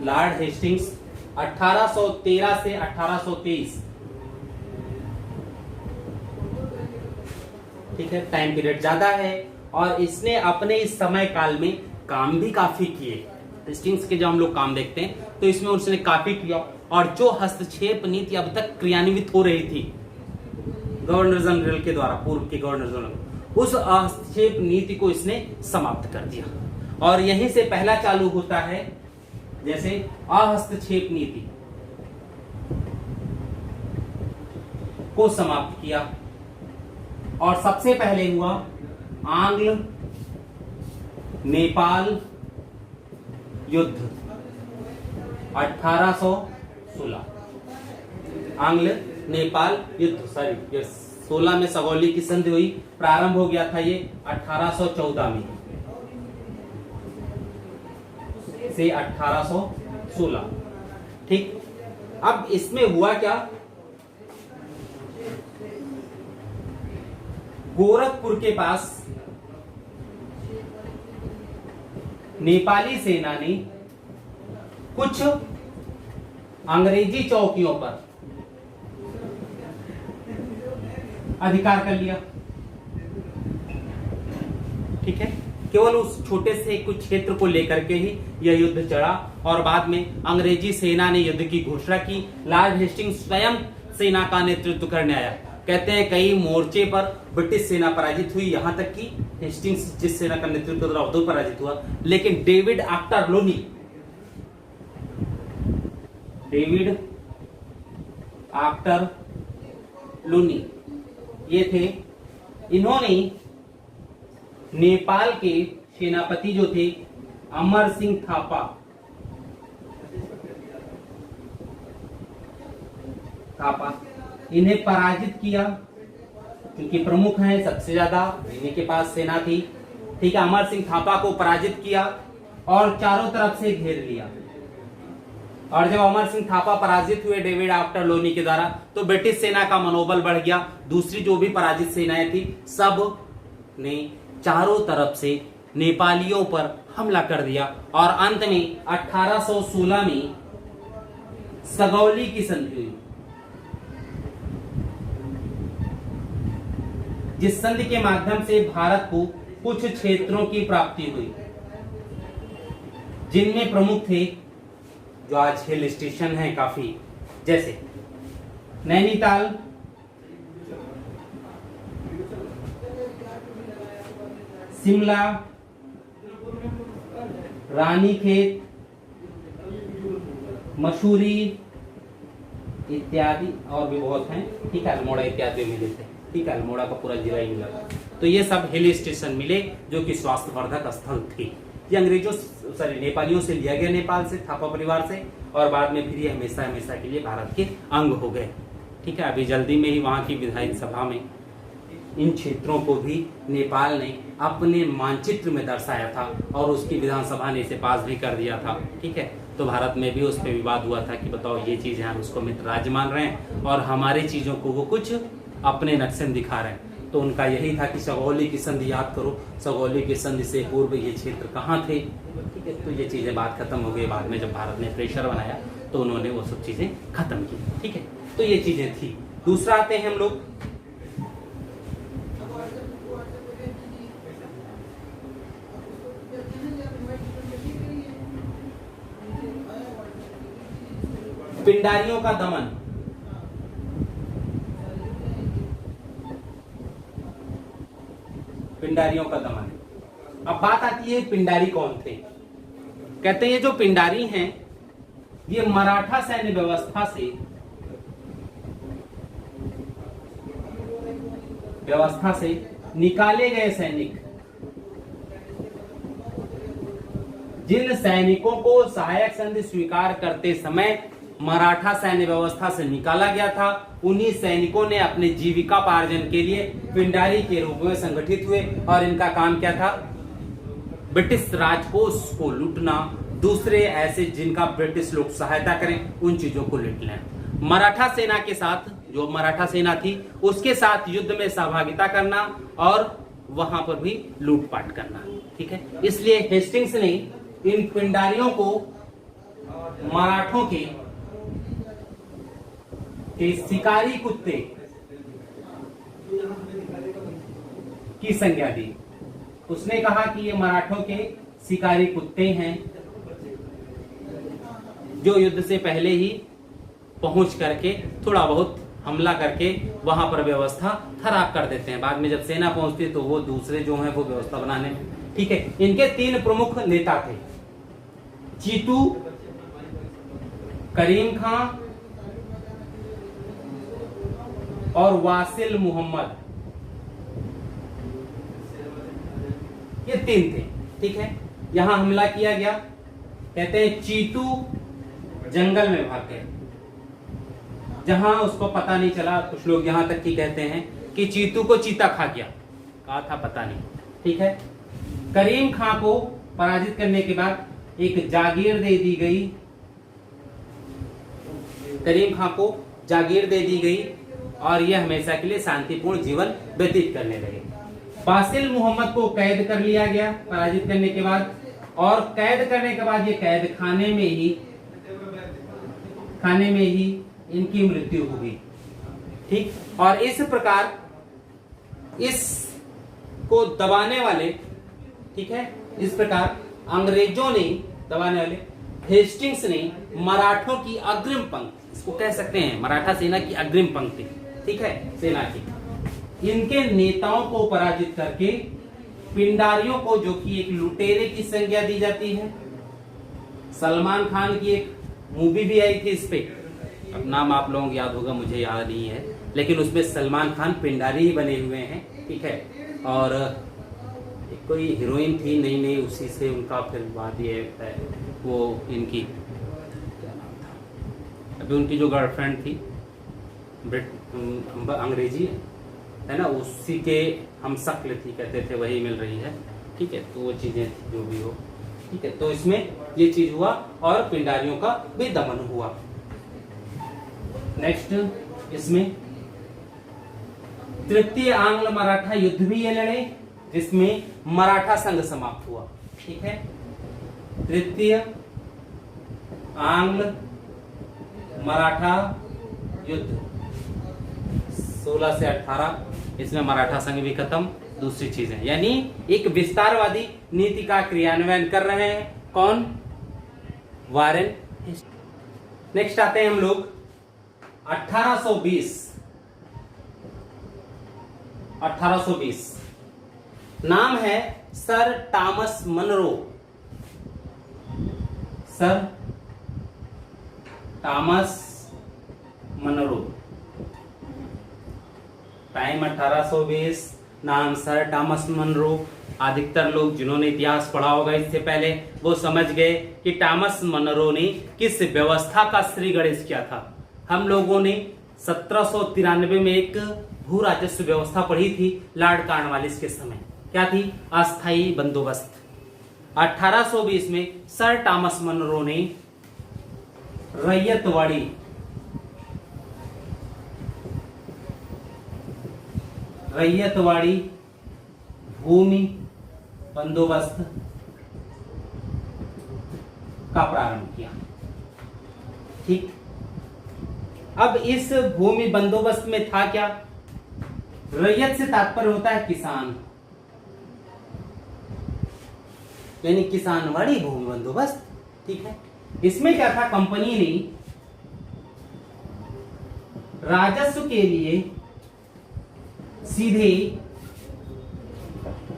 लॉर्ड हेस्टिंग्स 1813 से 1823, ठीक है, टाइम पीरियड ज्यादा है और इसने अपने इस समय काल में काम भी काफी किए। हेस्टिंग्स के जब हम लोग काम देखते हैं तो इसमें उसने काफी किया, और जो हस्तक्षेप नीति अब तक क्रियान्वित हो रही थी गवर्नर जनरल के द्वारा, पूर्व के गवर्नर जनरल, उस हस्तक्षेप नीति को इसने समाप्त कर दिया। और यहीं से पहला चालू होता है, जैसे अहस्तक्षेप नीति को समाप्त किया, और सबसे पहले हुआ आंग्ल नेपाल युद्ध 1816। आंग्ल नेपाल युद्ध, सॉरी 16 में सगौली की संधि हुई, प्रारंभ हो गया था ये 1814 में से 1816। ठीक, अब इसमें हुआ क्या, गोरखपुर के पास नेपाली सेना ने कुछ अंग्रेजी चौकियों पर अधिकार कर लिया। ठीक है, केवल उस छोटे से कुछ क्षेत्र को लेकर के ही यह युद्ध चढ़ा, और बाद में अंग्रेजी सेना ने युद्ध की घोषणा की। लॉर्ड हेस्टिंग्स स्वयं सेना का नेतृत्व करने आया। कहते हैं कई मोर्चे पर ब्रिटिश सेना पराजित हुई, यहां तक कि हेस्टिंग्स जिस सेना का नेतृत्व कर रहा वो पराजित हुआ, लेकिन David after Loni, David after Loni ये थे, इन्होंने नेपाल के सेनापति जो थे अमर सिंह थापा इन्हें पराजित किया, क्योंकि प्रमुख हैं, सबसे ज्यादा इन्हीं के पास सेना थी। ठीक है, अमर सिंह थापा को पराजित किया और चारों तरफ से घेर लिया। और जब अमर सिंह थापा पराजित हुए डेविड आफ्टर लोनी के द्वारा, तो ब्रिटिश सेना का मनोबल बढ़ गया। दूसरी जो भी पराजित सेनाएं थी, सब ने चारों तरफ से नेपालियों पर हमला कर दिया, और अंत में 1816 में सगौली की संधि हुई, जिस संधि के माध्यम से भारत को कुछ क्षेत्रों की प्राप्ति हुई, जिनमें प्रमुख थे जो आज हिल स्टेशन हैं काफी, जैसे नैनीताल, शिमला, रानीखेत, मसूरी इत्यादि, और भी बहुत हैं। ठीक है, अल्मोड़ा इत्यादि मिले थे। ठीक है, अल्मोड़ा का पूरा जिला ही मिला। तो ये सब हिल स्टेशन मिले जो कि स्वास्थ्यवर्धक स्थल थे। ये अंग्रेजों सॉरी नेपालियों से लिया गया, नेपाल से, थापा परिवार से, और बाद में फिर ये हमेशा हमेशा के लिए भारत के अंग हो गए। ठीक है, अभी जल्दी में ही वहां की विधानसभा में इन क्षेत्रों को भी नेपाल ने अपने मानचित्र में दर्शाया था, और उसकी विधानसभा ने इसे पास भी कर दिया था। ठीक है, तो भारत में भी उस पर विवाद हुआ था कि बताओ ये चीज है, हम उसको मित्र राज्य मान रहे हैं और हमारी चीजों को वो कुछ अपने नक्शे दिखा रहे हैं। तो उनका यही था कि सगौली की संधि याद करो, सगौली की संधि से पूर्व ये क्षेत्र कहाँ थे। ठीक है, तो ये चीजें बात खत्म हो गई। बाद में जब भारत ने प्रेशर बनाया तो उन्होंने वो सब चीजें खत्म की। ठीक है, तो ये चीजें थी। दूसरा आते हैं हम लोग पिंडारियों का दमन। पिंडारियों का दमन। अब बात आती है पिंडारी कौन थे। कहते हैं ये जो पिंडारी हैं ये मराठा सैन्य व्यवस्था से व्यवस्था से निकाले गए सैनिक, जिन सैनिकों को सहायक संधि स्वीकार करते समय मराठा सैन्य व्यवस्था से निकाला गया था, उन्हीं सैनिकों ने अपने जीविकापार्जन के लिए पिंडारी के रूप में संगठित हुए और इनका काम क्या था? ब्रिटिश राजकोष को लूटना, दूसरे ऐसे जिनका ब्रिटिश लोग सहायता करें उन चीजों को लूट लें। मराठा सेना के साथ, जो मराठा सेना थी उसके साथ युद्ध में सहभागिता करना और वहां पर भी लूटपाट करना। ठीक है, इसलिए हेस्टिंग्स ने इन पिंडारियों को मराठों के शिकारी कुत्ते की संज्ञा दी। उसने कहा कि ये मराठों के शिकारी कुत्ते हैं जो युद्ध से पहले ही पहुंच करके थोड़ा बहुत हमला करके वहां पर व्यवस्था खराब कर देते हैं। बाद में जब सेना पहुंचती तो वो दूसरे जो हैं वो व्यवस्था बनाने में। ठीक है, इनके 3 प्रमुख नेता थे, चीतू, करीम खां और वासिल मोहम्मद, ये 3 थे। ठीक है, यहां हमला किया गया। कहते हैं चीतू जंगल में भाग गए, जहां उसको पता नहीं चला। कुछ लोग यहां तक की कहते हैं कि चीतू को चीता खा गया, कहा था पता नहीं। ठीक है, करीम खां को पराजित करने के बाद एक जागीर दे दी गई, करीम खां को जागीर दे दी गई और यह हमेशा के लिए शांतिपूर्ण जीवन व्यतीत करने लगे। वासिल मोहम्मद को कैद कर लिया गया पराजित करने के बाद, और कैद करने के बाद ये कैद खाने में ही इनकी मृत्यु हो गई। ठीक, और इस प्रकार इसको दबाने वाले, ठीक है, इस प्रकार अंग्रेजों ने दबाने वाले हेस्टिंग्स ने मराठों की अग्रिम पंक्ति, इसको कह सकते हैं मराठा सेना की अग्रिम पंक्ति, ठीक है, सेना की, इनके नेताओं को पराजित करके पिंडारियों को, जो कि एक लुटेरे की संज्ञा दी जाती है। सलमान खान की एक मूवी भी आई थी इस पे, अब नाम आप लोगों को याद होगा, मुझे याद नहीं है, लेकिन उसमें सलमान खान पिंडारी ही बने हुए हैं। ठीक है, और एक कोई हीरोइन थी नई नई, उसी से उनका फिर बात ये है, वो इनकी क्या नाम था, अभी उनकी जो गर्लफ्रेंड थी अंग्रेजी है ना, उसी के हम शक्ल थी, कहते थे, वही मिल रही है। ठीक है, तो वो चीजें जो भी हो, ठीक है, तो इसमें ये चीज हुआ और पिंडारियों का भी दमन हुआ। नेक्स्ट, इसमें तृतीय आंग्ल मराठा युद्ध भी ये लड़े, जिसमें मराठा संघ समाप्त हुआ। ठीक है, तृतीय आंग्ल मराठा युद्ध 16 से 18, इसमें मराठा संघ भी खत्म। दूसरी चीजें, यानी एक विस्तारवादी नीति का क्रियान्वयन कर रहे हैं कौन? वारेन। नेक्स्ट आते हैं हम लोग 1820। नाम है sir Thomas Munro. Sir Thomas Munro, time 1820, नाम सर टॉमस मनरो। अधिकतर लोग जिन्होंने इतिहास पढ़ा होगा इससे पहले, वो समझ गए कि टॉमस मनरो ने किस व्यवस्था का श्री गणेश किया था। हम लोगों ने 1793 में एक भू राजस्व व्यवस्था पढ़ी थी लॉर्ड कॉर्नवालिस के समय, क्या थी? अस्थायी बंदोबस्त। 1820 में सर टॉमस मनरो ने रैयतवाड़ी भूमि बंदोबस्त का प्रारंभ किया। ठीक, अब इस भूमि बंदोबस्त में था क्या? रैयत से तात्पर्य होता है किसान, यानी किसानवाड़ी भूमि बंदोबस्त। ठीक है, इसमें क्या था? कंपनी ने राजस्व के लिए सीधे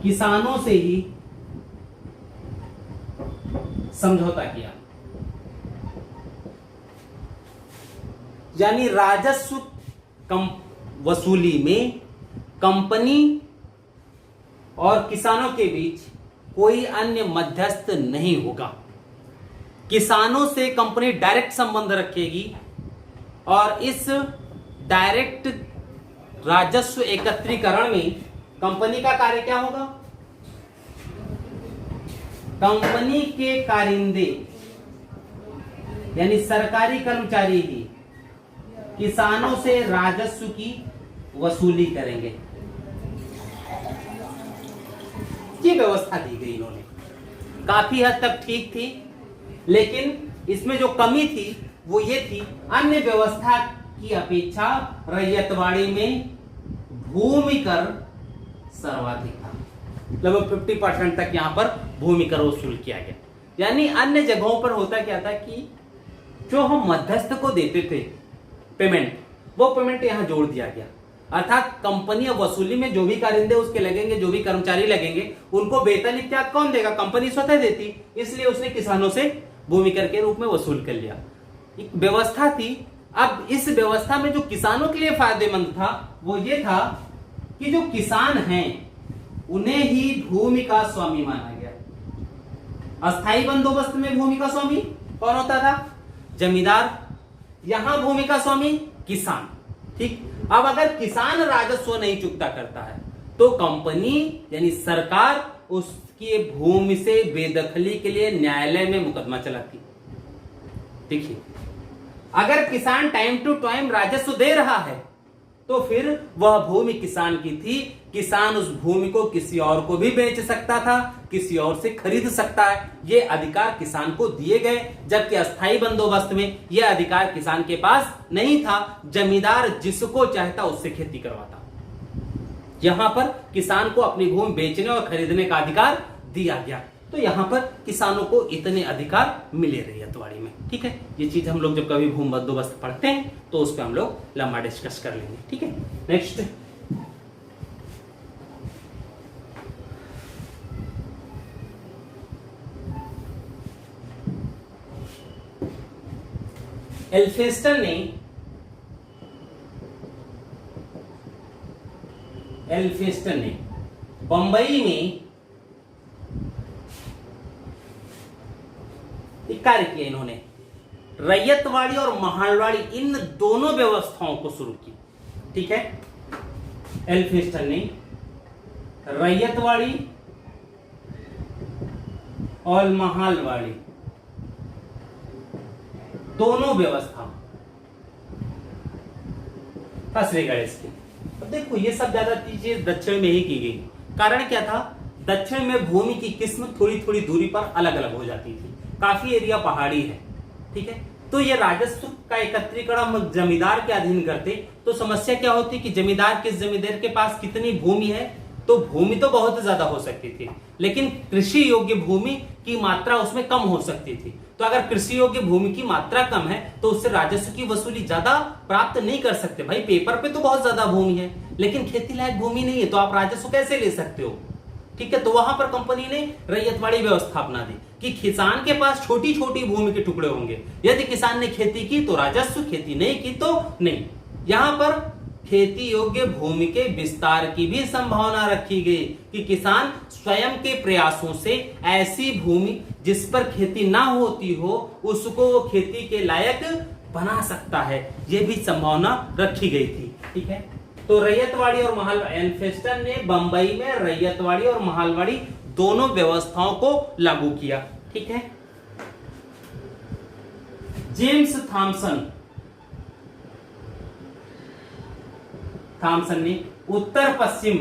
किसानों से ही समझौता किया, यानी राजस्व कम वसूली में कंपनी और किसानों के बीच कोई अन्य मध्यस्थ नहीं होगा। किसानों से कंपनी डायरेक्ट संबंध रखेगी और इस डायरेक्ट राजस्व एकत्रीकरण में कंपनी का कार्य क्या होगा? कंपनी के कारिंदे यानी सरकारी कर्मचारी ही किसानों से राजस्व की वसूली करेंगे। ये व्यवस्था दी गई इन्होंने, काफी हद तक ठीक थी, लेकिन इसमें जो कमी थी वो ये थी, अन्य व्यवस्था की अपेक्षा रैयतवाड़ी में भूमि कर सर्वाधिक था। लगभग 50% तक यहां पर भूमि कर वसूल किया गया। यानी अन्य जगहों पर होता क्या था कि जो हम मध्यस्थ को देते थे पेमेंट, वो पेमेंट यहां जोड़ दिया गया। अर्थात कंपनी वसूली में जो भी कारिंदे उसके लगेंगे, जो भी कर्मचारी लगेंगे, उनको वेतन इत्यादि कौन देगा? कंपनी स्वतः देती। इसलिए उसने किसानों से भूमि कर के रूप में वसूल कर लिया। एक व्यवस्था थी। अब इस व्यवस्था में जो किसानों के लिए फायदेमंद था वो ये था कि जो किसान हैं उन्हें ही भूमि का स्वामी माना गया। अस्थायी बंदोबस्त में भूमि का स्वामी कौन होता था? जमींदार। यहां भूमि का स्वामी किसान। ठीक। अब अगर किसान राजस्व नहीं चुकता करता है तो कंपनी यानी सरकार उसकी भूमि से बेदखली के लिए न्यायालय में मुकदमा चलाती। देखिए, अगर किसान टाइम टू टाइम राजस्व दे रहा है तो फिर वह भूमि किसान की थी। किसान उस भूमि को किसी और को भी बेच सकता था, किसी और से खरीद सकता है। ये अधिकार किसान को दिए गए, जबकि अस्थायी बंदोबस्त में यह अधिकार किसान के पास नहीं था। जमींदार जिसको चाहता उससे खेती करवाता। यहां पर किसान को अपनी भूमि बेचने और खरीदने का अधिकार दिया गया। तो यहां पर किसानों को इतने अधिकार मिले रैयतवाड़ी में। ठीक है, ये चीज हम लोग जब कभी भूमि बंदोबस्त पढ़ते हैं तो उस पर हम लोग लंबा डिस्कस कर लेंगे। ठीक है, नेक्स्ट। एल्फिंस्टन ने बंबई में एक कार्य किया। इन्होंने रैयतवाड़ी और महालवाड़ी इन दोनों व्यवस्थाओं को शुरू की। ठीक है, एल्फिंस्टन ने रैयतवाड़ी और महालवाड़ी दोनों व्यवस्था फंसरेगा इसकी। अब देखो, ये सब ज्यादा चीजें दक्षिण में ही की गई। कारण क्या था? दक्षिण में भूमि की किस्म थोड़ी थोड़ी दूरी पर अलग अलग हो जाती थी। काफी एरिया पहाड़ी है। ठीक है, तो ये राजस्व का एकत्रीकरण जमींदार के अधीन करते तो समस्या क्या होती कि जमींदार किस जमींदार के पास कितनी भूमि है, तो भूमि तो बहुत ज्यादा हो सकती थी, लेकिन कृषि योग्य भूमि की मात्रा उसमें कम हो सकती थी। तो अगर कृषि योग्य भूमि की मात्रा कम है तो उससे राजस्व की वसूली ज्यादा प्राप्त नहीं कर सकते। भाई, पेपर पे तो बहुत ज्यादा भूमि है, लेकिन खेती लायक भूमि नहीं है, तो आप राजस्व कैसे ले सकते हो? ठीक है, तो वहां पर कंपनी ने रैयतवाड़ी व्यवस्था अपना दी कि किसान के पास छोटी छोटी भूमि के टुकड़े होंगे। यदि किसान ने खेती की तो राजस्व, खेती नहीं की तो नहीं। यहां पर खेती योग्य भूमि के विस्तार की भी संभावना रखी गई कि किसान स्वयं के प्रयासों से ऐसी भूमि जिस पर खेती ना होती हो उसको वो खेती के लायक बना सकता है। यह भी संभावना रखी गई थी। ठीक है, तो रैयतवाड़ी और महालवाड़ी, एल्फिंस्टन ने बंबई में रैयतवाड़ी और महालवाड़ी दोनों व्यवस्थाओं को लागू किया। ठीक है, जेम्स थॉमसन ने उत्तर पश्चिम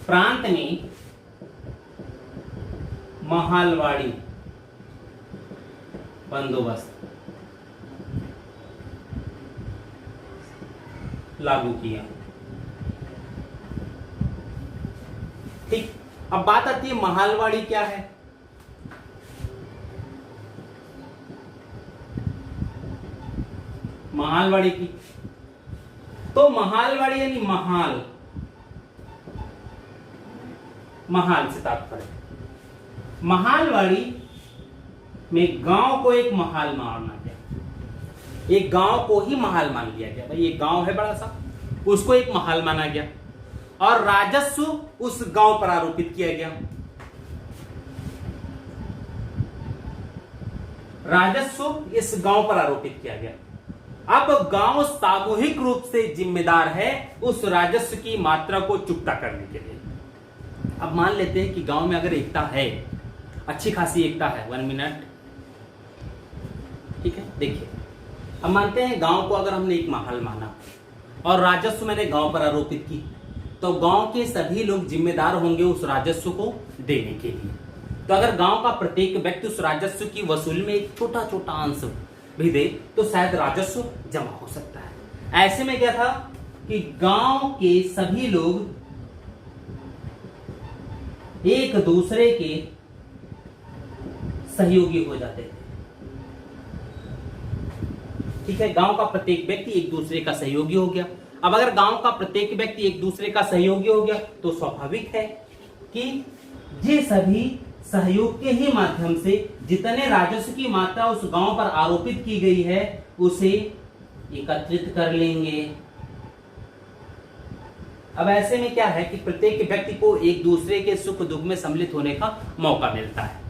प्रांत में महालवाड़ी बंदोबस्त लागू किया। ठीक, अब बात आती है महालवाड़ी क्या है। महालवाड़ी की, तो महालवाड़ी यानी महाल से तात्पर्य, महालवाड़ी में गांव को एक महाल माना गया। एक गांव को ही महाल मान लिया गया। भाई एक गांव है बड़ा सा, उसको एक महाल माना गया और राजस्व उस गांव पर आरोपित किया गया। राजस्व इस गांव पर आरोपित किया गया। अब गांव सामूहिक रूप से जिम्मेदार है उस राजस्व की मात्रा को चुकता करने के लिए। अब मान लेते हैं कि गांव में अगर एकता है, अच्छी खासी एकता है, 1 मिनट, ठीक है। देखिए, अब मानते हैं गांव को अगर हमने एक महल माना और राजस्व मैंने गांव पर आरोपित की, तो गांव के सभी लोग जिम्मेदार होंगे उस राजस्व को देने के लिए। तो अगर गांव का प्रत्येक व्यक्ति उस राजस्व की वसूली में एक छोटा छोटा अंश भी दे तो शायद राजस्व जमा हो सकता है। ऐसे में क्या था कि गांव के सभी लोग एक दूसरे के सहयोगी हो जाते थे, ठीक है। गांव का प्रत्येक व्यक्ति एक दूसरे का सहयोगी हो गया। अब अगर गांव का प्रत्येक व्यक्ति एक दूसरे का सहयोगी हो गया तो स्वाभाविक है कि ये सभी सहयोग के ही माध्यम से जितने राजस्व की मात्रा उस गांव पर आरोपित की गई है उसे एकत्रित कर लेंगे। अब ऐसे में क्या है कि प्रत्येक व्यक्ति को एक दूसरे के सुख दुख में सम्मिलित होने का मौका मिलता है,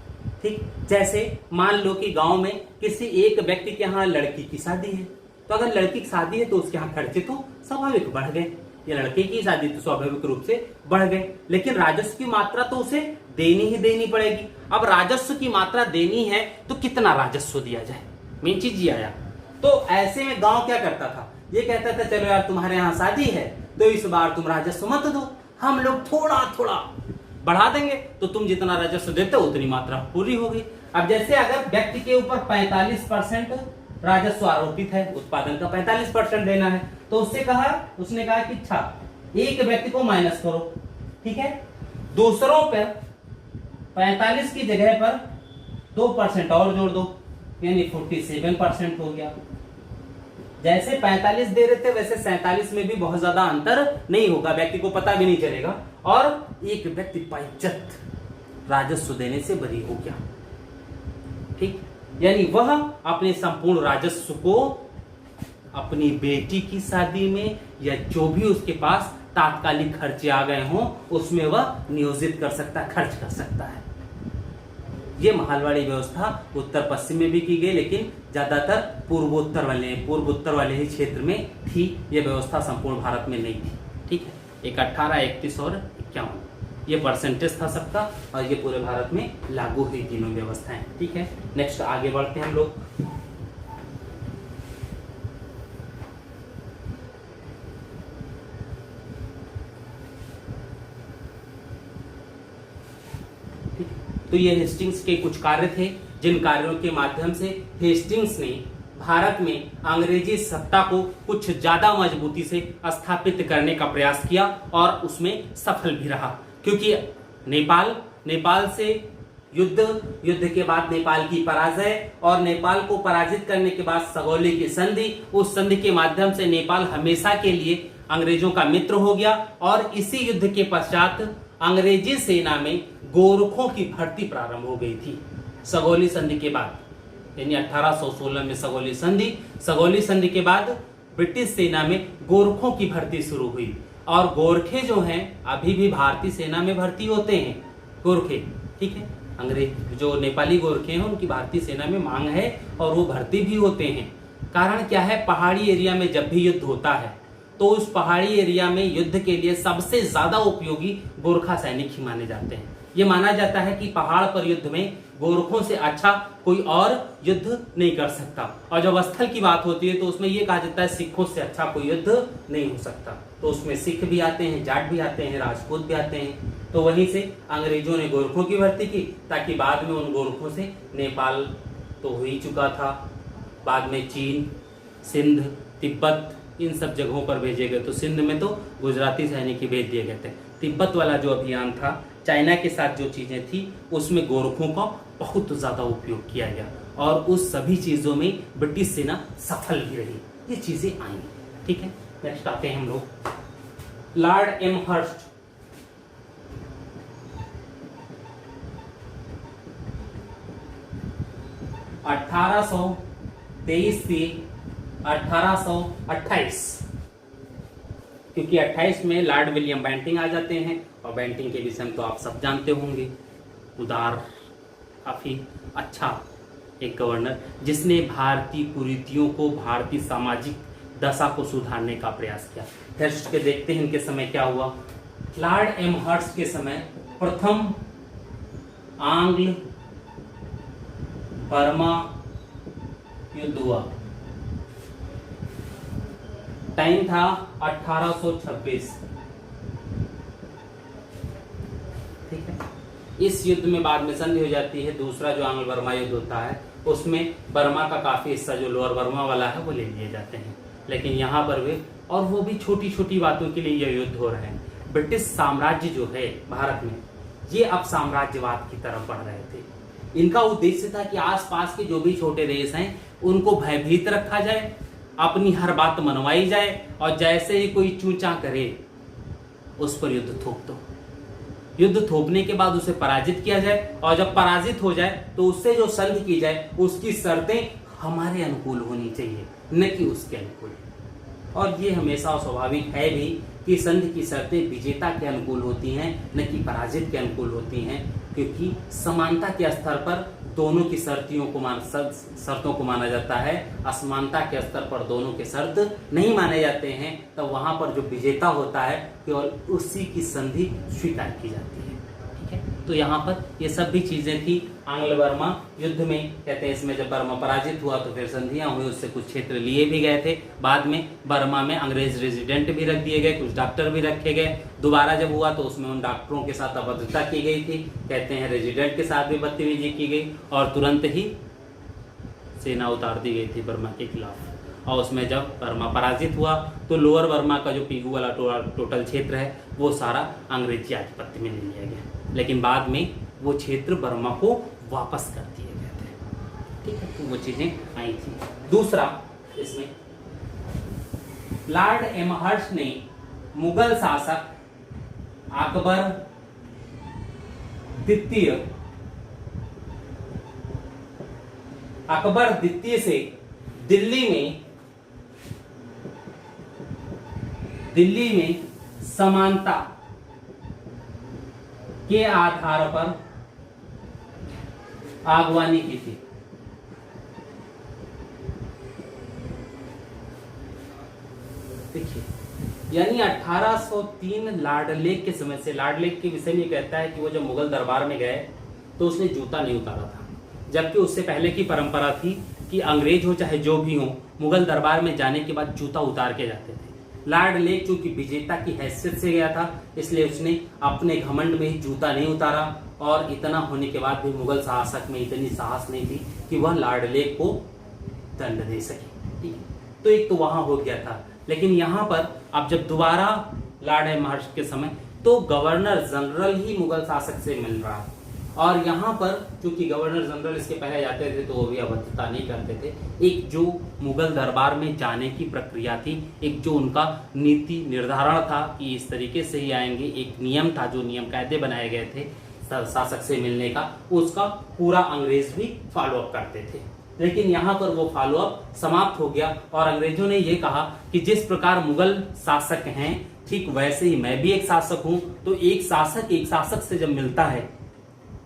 ठीक। जैसे मान लो कि गांव में किसी एक व्यक्ति के यहाँ लड़की की शादी है, तो अगर लड़की की शादी है तो उसके यहाँ खर्चे तो स्वाभाविक बढ़ गए, या लड़के की शादी तो स्वाभाविक रूप से बढ़ गए, लेकिन राजस्व की मात्रा तो उसे देनी ही देनी पड़ेगी। अब राजस्व की मात्रा देनी है तो कितना राजस्व दिया जाए, मेन चीज ये आया। तो ऐसे में गांव क्या करता था, ये कहता था चलो यार तुम्हारे यहाँ शादी है तो इस बार तुम राजस्व मत दो, हम लोग थोड़ा थोड़ा बढ़ा देंगे, तो तुम जितना राजस्व देते हो उतनी मात्रा पूरी होगी। अब जैसे अगर व्यक्ति के ऊपर 45% राजस्व आरोपित है, उत्पादन का 45% देना है, तो उसने कहा कि अच्छा एक व्यक्ति को माइनस करो, ठीक है, दूसरों पर 45 की जगह पर 2% और जोड़ दो, यानी 47% हो गया। जैसे 45 दे रहे थे वैसे 47 में भी बहुत ज्यादा अंतर नहीं होगा, व्यक्ति को पता भी नहीं चलेगा, और एक व्यक्ति पाइज्जत राजस्व देने से बरी हो गया, ठीक। यानी वह अपने संपूर्ण राजस्व को अपनी बेटी की शादी में या जो भी उसके पास तात्कालिक खर्चे आ गए हों उसमें वह नियोजित कर सकता है, खर्च कर सकता है। ये महलवाड़ी व्यवस्था उत्तर पश्चिम में भी की गई, लेकिन ज्यादातर पूर्वोत्तर वाले ही क्षेत्र में थी। ये व्यवस्था संपूर्ण भारत में नहीं थी, ठीक है। एक 18, 31 और 51 ये परसेंटेज था सबका, और ये पूरे भारत में लागू हुई तीनों व्यवस्थाएं, ठीक है। नेक्स्ट आगे बढ़ते हैं हम लोग। तो ये हेस्टिंग्स के कुछ कार्य थे, जिन कार्यों के माध्यम से हेस्टिंग्स ने भारत में अंग्रेजी सत्ता को कुछ ज्यादा मजबूती से स्थापित करने का प्रयास किया और उसमें सफल भी रहा। क्योंकि नेपाल से युद्ध के बाद नेपाल की पराजय और नेपाल को पराजित करने के बाद सगौली की संधि, उस संधि के माध्यम से नेपाल हमेशा के लिए अंग्रेजों का मित्र हो गया। और इसी युद्ध के पश्चात अंग्रेजी सेना में गोरखों की भर्ती प्रारंभ हो गई थी सगौली संधि के बाद, यानी 1816 में सगौली संधि के बाद ब्रिटिश सेना में गोरखों की भर्ती शुरू हुई। और गोरखे जो हैं अभी भी भारतीय सेना में भर्ती होते हैं, गोरखे, ठीक है। अंग्रेज जो नेपाली गोरखे हैं उनकी भारतीय सेना में मांग है और वो भर्ती भी होते हैं। कारण क्या है, पहाड़ी एरिया में जब भी युद्ध होता है तो उस पहाड़ी एरिया में युद्ध के लिए सबसे ज्यादा उपयोगी गोरखा सैनिक ही माने जाते हैं। ये माना जाता है कि पहाड़ पर युद्ध में गोरखों से अच्छा कोई और युद्ध नहीं कर सकता। और जब स्थल की बात होती है तो उसमें यह कहा जाता है सिखों से अच्छा कोई युद्ध नहीं हो सकता। तो उसमें सिख भी आते हैं, जाट भी आते हैं, राजपूत भी आते हैं। तो वहीं से अंग्रेजों ने गोरखों की भर्ती की ताकि बाद में उन गोरखों से नेपाल तो हो ही चुका था, बाद में चीन, सिंध, तिब्बत इन सब जगहों पर भेजे गए। तो सिंध में तो गुजराती सैनिक ही भेज दिए गए थे। तिब्बत वाला जो अभियान था, चाइना के साथ जो चीजें थी उसमें गोरखों का बहुत ज्यादा उपयोग किया गया और उस सभी चीजों में ब्रिटिश सेना सफल भी रही। ये चीजें आई, ठीक है। नेक्स्ट आते हैं हम लोग लॉर्ड एमहर्स्ट। (1823 से 1828, क्योंकि 28 में लॉर्ड विलियम बेंटिंग आ जाते हैं और बेंटिंग के विषय में तो आप सब जानते होंगे, उदार, काफी अच्छा एक गवर्नर जिसने भारतीय कुरीतियों को, भारतीय सामाजिक दशा को सुधारने का प्रयास किया। हर्स्ट के देखते हैं इनके समय क्या हुआ। लॉर्ड एमहर्स्ट के समय प्रथम आंग्ल बर्मा युद्ध हुआ। टाइम था 1826। ठीक है, इस युद्ध में बाद में संधि हो जाती है। दूसरा जो आंग्ल बर्मा युद्ध होता है उसमें बर्मा का काफी हिस्सा जो लोअर बर्मा वाला है वो ले लिए जाते हैं, लेकिन यहाँ पर भी, और वो भी छोटी छोटी बातों के लिए यह युद्ध हो रहे हैं। ब्रिटिश साम्राज्य जो है भारत में, ये अब साम्राज्यवाद की तरफ बढ़ रहे थे। इनका उद्देश्य था कि आसपास के जो भी छोटे देश हैं उनको भयभीत रखा जाए, अपनी हर बात मनवाई जाए, और जैसे ही कोई चूचा करे उस पर युद्ध थोप दो। युद्ध थोपने के बाद उसे पराजित किया जाए, और जब पराजित हो जाए तो उससे जो संधि की जाए उसकी शर्तें हमारे अनुकूल होनी चाहिए, न कि उसके अनुकूल। और ये हमेशा स्वाभाविक है भी कि संधि की शर्तें विजेता के अनुकूल होती हैं, न कि पराजित के अनुकूल होती हैं, क्योंकि समानता के स्तर पर दोनों की शर्तों को माना जाता है। असमानता के स्तर पर दोनों के शर्त नहीं माने जाते हैं, तो वहां पर जो विजेता होता है केवल उसी की संधि स्वीकार की जाती है। ठीक है, तो यहाँ पर ये सब भी चीजें थी आंग्ल बर्मा युद्ध में। कहते हैं इसमें जब बर्मा पराजित हुआ तो फिर संधियां हुई, उससे कुछ क्षेत्र लिए भी गए थे। बाद में बर्मा में अंग्रेज रेजिडेंट भी रख दिए गए, कुछ डॉक्टर भी रखे गए। दोबारा जब हुआ तो उसमें उन डॉक्टरों के साथ अभद्रता की गई थी, कहते हैं रेजिडेंट के साथ भी बदतमीजी की गई, और तुरंत ही सेना उतार दी गई थी बर्मा के खिलाफ। और उसमें जब बर्मा पराजित हुआ तो लोअर बर्मा का जो पीहू वाला टोटल क्षेत्र है वो सारा अंग्रेजी आधिपत्य में ले लिया गया, लेकिन बाद में वो क्षेत्र बर्मा को वापस कर दिए गए थे। ठीक है, तो वो चीजें आई थी। दूसरा, इसमें लॉर्ड एमहर्स्ट ने मुगल शासक अकबर द्वितीय से दिल्ली में समानता के आधार पर आगवानी की थी। देखिए, यानी 1803 लॉर्ड लेक के समय से, लॉर्ड लेक के विषय में कहता है कि वो जब मुगल दरबार में गए तो उसने जूता नहीं उतारा था, जबकि उससे पहले की परंपरा थी कि अंग्रेज हो चाहे जो भी हो, मुगल दरबार में जाने के बाद जूता उतार के जाते थे। लॉर्ड लेक चूंकि विजेता की हैसियत से गया था, इसलिए उसने अपने घमंड में ही जूता नहीं उतारा, और इतना होने के बाद भी मुगल शासक में इतनी साहस नहीं थी कि वह लॉर्ड लेक को दंड दे सके। ठीक है, तो एक तो वहां हो गया था। लेकिन यहाँ पर अब जब दोबारा लॉर्ड एमहर्स्ट के समय, तो गवर्नर जनरल ही मुगल शासक से मिल रहा है, और यहाँ पर चूंकि गवर्नर जनरल इसके पहले जाते थे तो वो भी अभद्रता नहीं करते थे। एक जो मुगल दरबार में जाने की प्रक्रिया थी, एक जो उनका नीति निर्धारण था कि इस तरीके से ही आएंगे, एक नियम था, जो नियम कायदे बनाए गए थे शासक से मिलने का, उसका पूरा अंग्रेज भी फॉलो अप करते थे। लेकिन यहाँ पर वो फॉलो अप समाप्त हो गया, और अंग्रेजों ने ये कहा कि जिस प्रकार मुगल शासक हैं ठीक वैसे ही मैं भी एक शासक हूं, तो एक शासक से जब मिलता है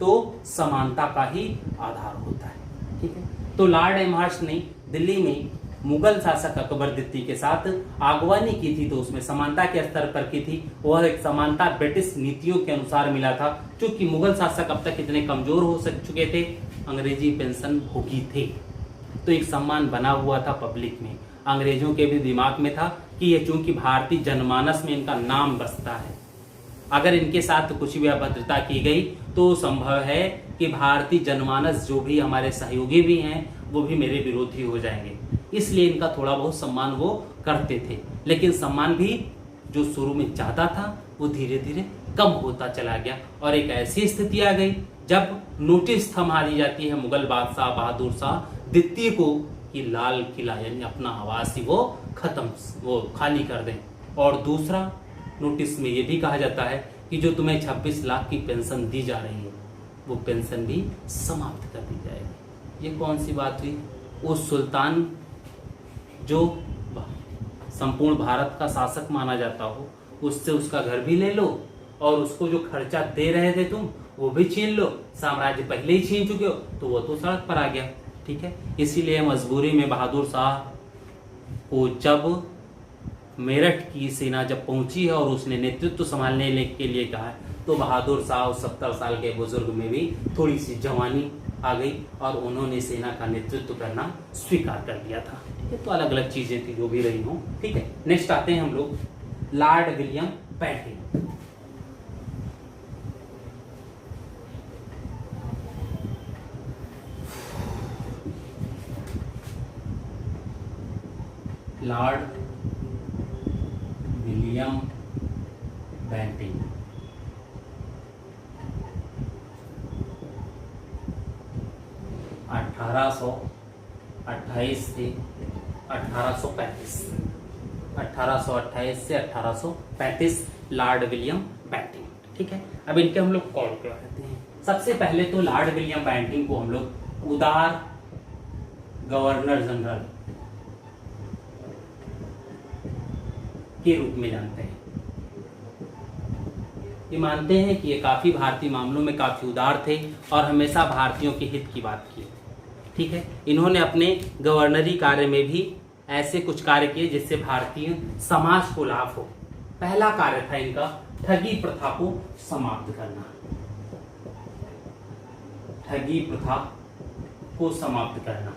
तो समानता का ही आधार होता है। ठीक है, तो लॉर्ड एमहर्स्ट ने दिल्ली में मुगल शासक अकबर द्वितीय के साथ आगवानी की थी, तो उसमें समानता के स्तर पर की थी। वह एक समानता ब्रिटिश नीतियों के अनुसार मिला था, क्योंकि मुगल शासक अब तक इतने कमजोर हो चुके थे, अंग्रेजी पेंशन भोगी थे, तो एक सम्मान बना हुआ था पब्लिक में। अंग्रेजों के भी दिमाग में था कि ये चूंकि भारतीय जनमानस में इनका नाम बसता है, अगर इनके साथ कुछ भी अभद्रता की गई तो संभव है कि भारतीय जनमानस जो भी हमारे सहयोगी भी हैं वो भी मेरे विरोधी हो जाएंगे, इसलिए इनका थोड़ा बहुत सम्मान वो करते थे। लेकिन सम्मान भी जो शुरू में ज्यादा था वो धीरे धीरे कम होता चला गया, और एक ऐसी स्थिति आ गई जब नोटिस थमा दी जाती है मुगल बादशाह बहादुर शाह द्वितीय को कि लाल किला यानी अपना आवास ही वो खाली कर दें। और दूसरा नोटिस में ये भी कहा जाता है कि जो तुम्हें 26 लाख की पेंशन दी जा रही है वो पेंशन भी समाप्त कर दी जाएगी। ये कौन सी बात हुई? उस सुल्तान जो संपूर्ण भारत का शासक माना जाता हो, उससे उसका घर भी ले लो और उसको जो खर्चा दे रहे थे तुम वो भी छीन लो, साम्राज्य पहले ही छीन चुके हो, तो वो तो सड़क पर आ गया। ठीक है, इसीलिए मजबूरी में बहादुर शाह को जब मेरठ की सेना जब पहुंची है और उसने नेतृत्व संभालने के लिए कहा है, तो बहादुर शाह 70 साल के बुजुर्ग में भी थोड़ी सी जवानी आ गई और उन्होंने सेना का नेतृत्व करना स्वीकार कर लिया था। ठीक है, तो अलग अलग चीजें थी जो भी रही हों। ठीक है, नेक्स्ट आते हैं हम लोग Lord William Bentinck. Lord William Bentinck 1828 से 1835, 1828 से 1835 लॉर्ड विलियम बेंटिंक। ठीक है, अब इनके हम लोग कौन क्या कहते हैं। सबसे पहले तो लॉर्ड विलियम बेंटिंक को हम लोग उदार गवर्नर जनरल के रूप में जानते हैं। ये मानते हैं कि ये काफी भारतीय मामलों में काफी उदार थे और हमेशा भारतीयों के हित की बात की। ठीक है, इन्होंने अपने गवर्नरी कार्य में भी ऐसे कुछ कार्य किए जिससे भारतीय समाज को लाभ हो। पहला कार्य था इनका ठगी प्रथा को समाप्त करना। ठगी प्रथा को समाप्त करना,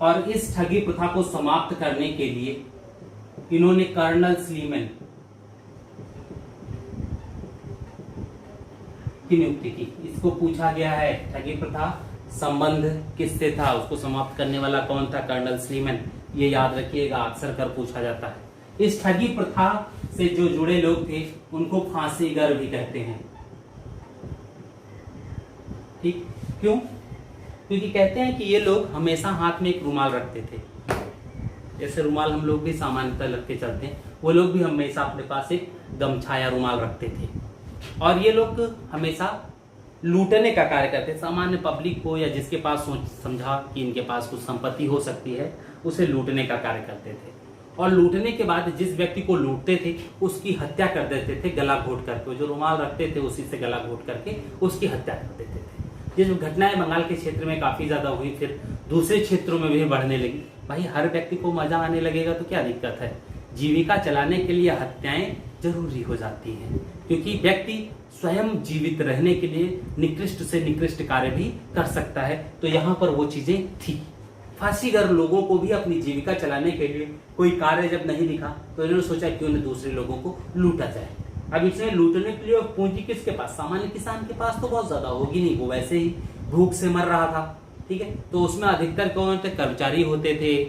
और इस ठगी प्रथा को समाप्त करने के लिए इन्होंने कर्नल स्लीमन की नियुक्ति की। इसको पूछा गया है ठगी प्रथा संबंध किससे था, उसको समाप्त करने वाला कौन था, कर्नल स्लीमन। ये याद रखिएगा, अक्सर कर पूछा जाता है। इस ठगी प्रथा से जो जुड़े लोग थे उनको फांसीगर भी कहते हैं। ठीक, क्यों? क्योंकि कहते हैं कि ये लोग हमेशा हाथ में एक रुमाल रखते थे। जैसे रुमाल हम लोग भी सामान्यतः रख के चलते हैं, वो लोग भी हमेशा अपने पास एक गमछा या रुमाल रखते थे। और ये लोग हमेशा लूटने का कार्य करते, सामान्य पब्लिक को या जिसके पास सोच समझा कि इनके पास कुछ संपत्ति हो सकती है, उसे लूटने का कार्य करते थे। और लूटने के बाद जिस व्यक्ति को लूटते थे उसकी हत्या कर देते थे गला घोट करके। जो रुमाल रखते थे उसी से गला घोट करके उसकी हत्या कर देते थे। ये जो घटनाएं बंगाल के क्षेत्र में काफी ज्यादा हुई, फिर दूसरे क्षेत्रों में भी बढ़ने लगी। भाई हर व्यक्ति को मजा आने लगेगा तो क्या दिक्कत है। जीविका चलाने के लिए हत्याएं जरूरी हो जाती हैं, क्योंकि व्यक्ति स्वयं जीवित रहने के लिए निकृष्ट से निकृष्ट कार्य भी कर सकता है। तो यहाँ पर वो चीजें थी। फांसीगर लोगों को भी अपनी जीविका चलाने के लिए कोई कार्य जब नहीं दिखा तो इन्होंने सोचा क्यों न दूसरे लोगों को लूटा जाए। अब इसमें लूटने के लिए पूंजी किसके पास, सामान्य किसान के पास तो बहुत ज्यादा होगी नहीं, वो वैसे ही भूख से मर रहा था। ठीक है, तो उसमें अधिकतर कौन थे, कर्मचारी होते थे,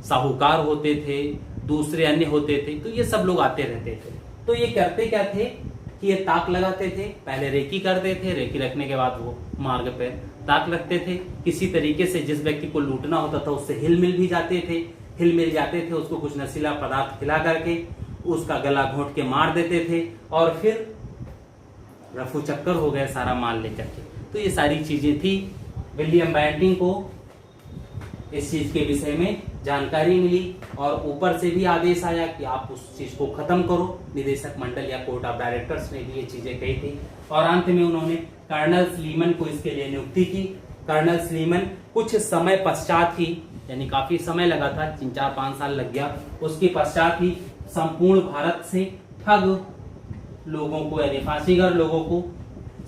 साहूकार होते थे, दूसरे अन्य होते थे। तो ये सब लोग आते रहते थे। तो ये करते क्या थे कि ये ताक लगाते थे, पहले रेकी करते थे, रेकी रखने के बाद वो मार्ग पे ताक रखते थे। किसी तरीके से जिस व्यक्ति को लूटना होता था उससे हिल मिल भी जाते थे, हिल मिल जाते थे, उसको कुछ नशीला पदार्थ खिला करके उसका गला घोंट के मार देते थे और फिर रफू चक्कर हो गए सारा माल लेकर के। तो ये सारी चीजें थी। विलियम बेंटिंक को इस चीज के विषय में जानकारी मिली और ऊपर से भी आदेश आया कि आप उस चीज को खत्म करो। निदेशक मंडल या कोर्ट ऑफ डायरेक्टर्स ने भी ये चीजें कही थी और अंत में उन्होंने कर्नल स्लीमन को इसके लिए नियुक्ति की। कर्नल स्लीमन कुछ समय पश्चात ही, यानी काफी समय लगा था, 3-4-5 साल लग गया, उसके पश्चात ही संपूर्ण भारत से ठग लोगों को यानी फांसीगर लोगों को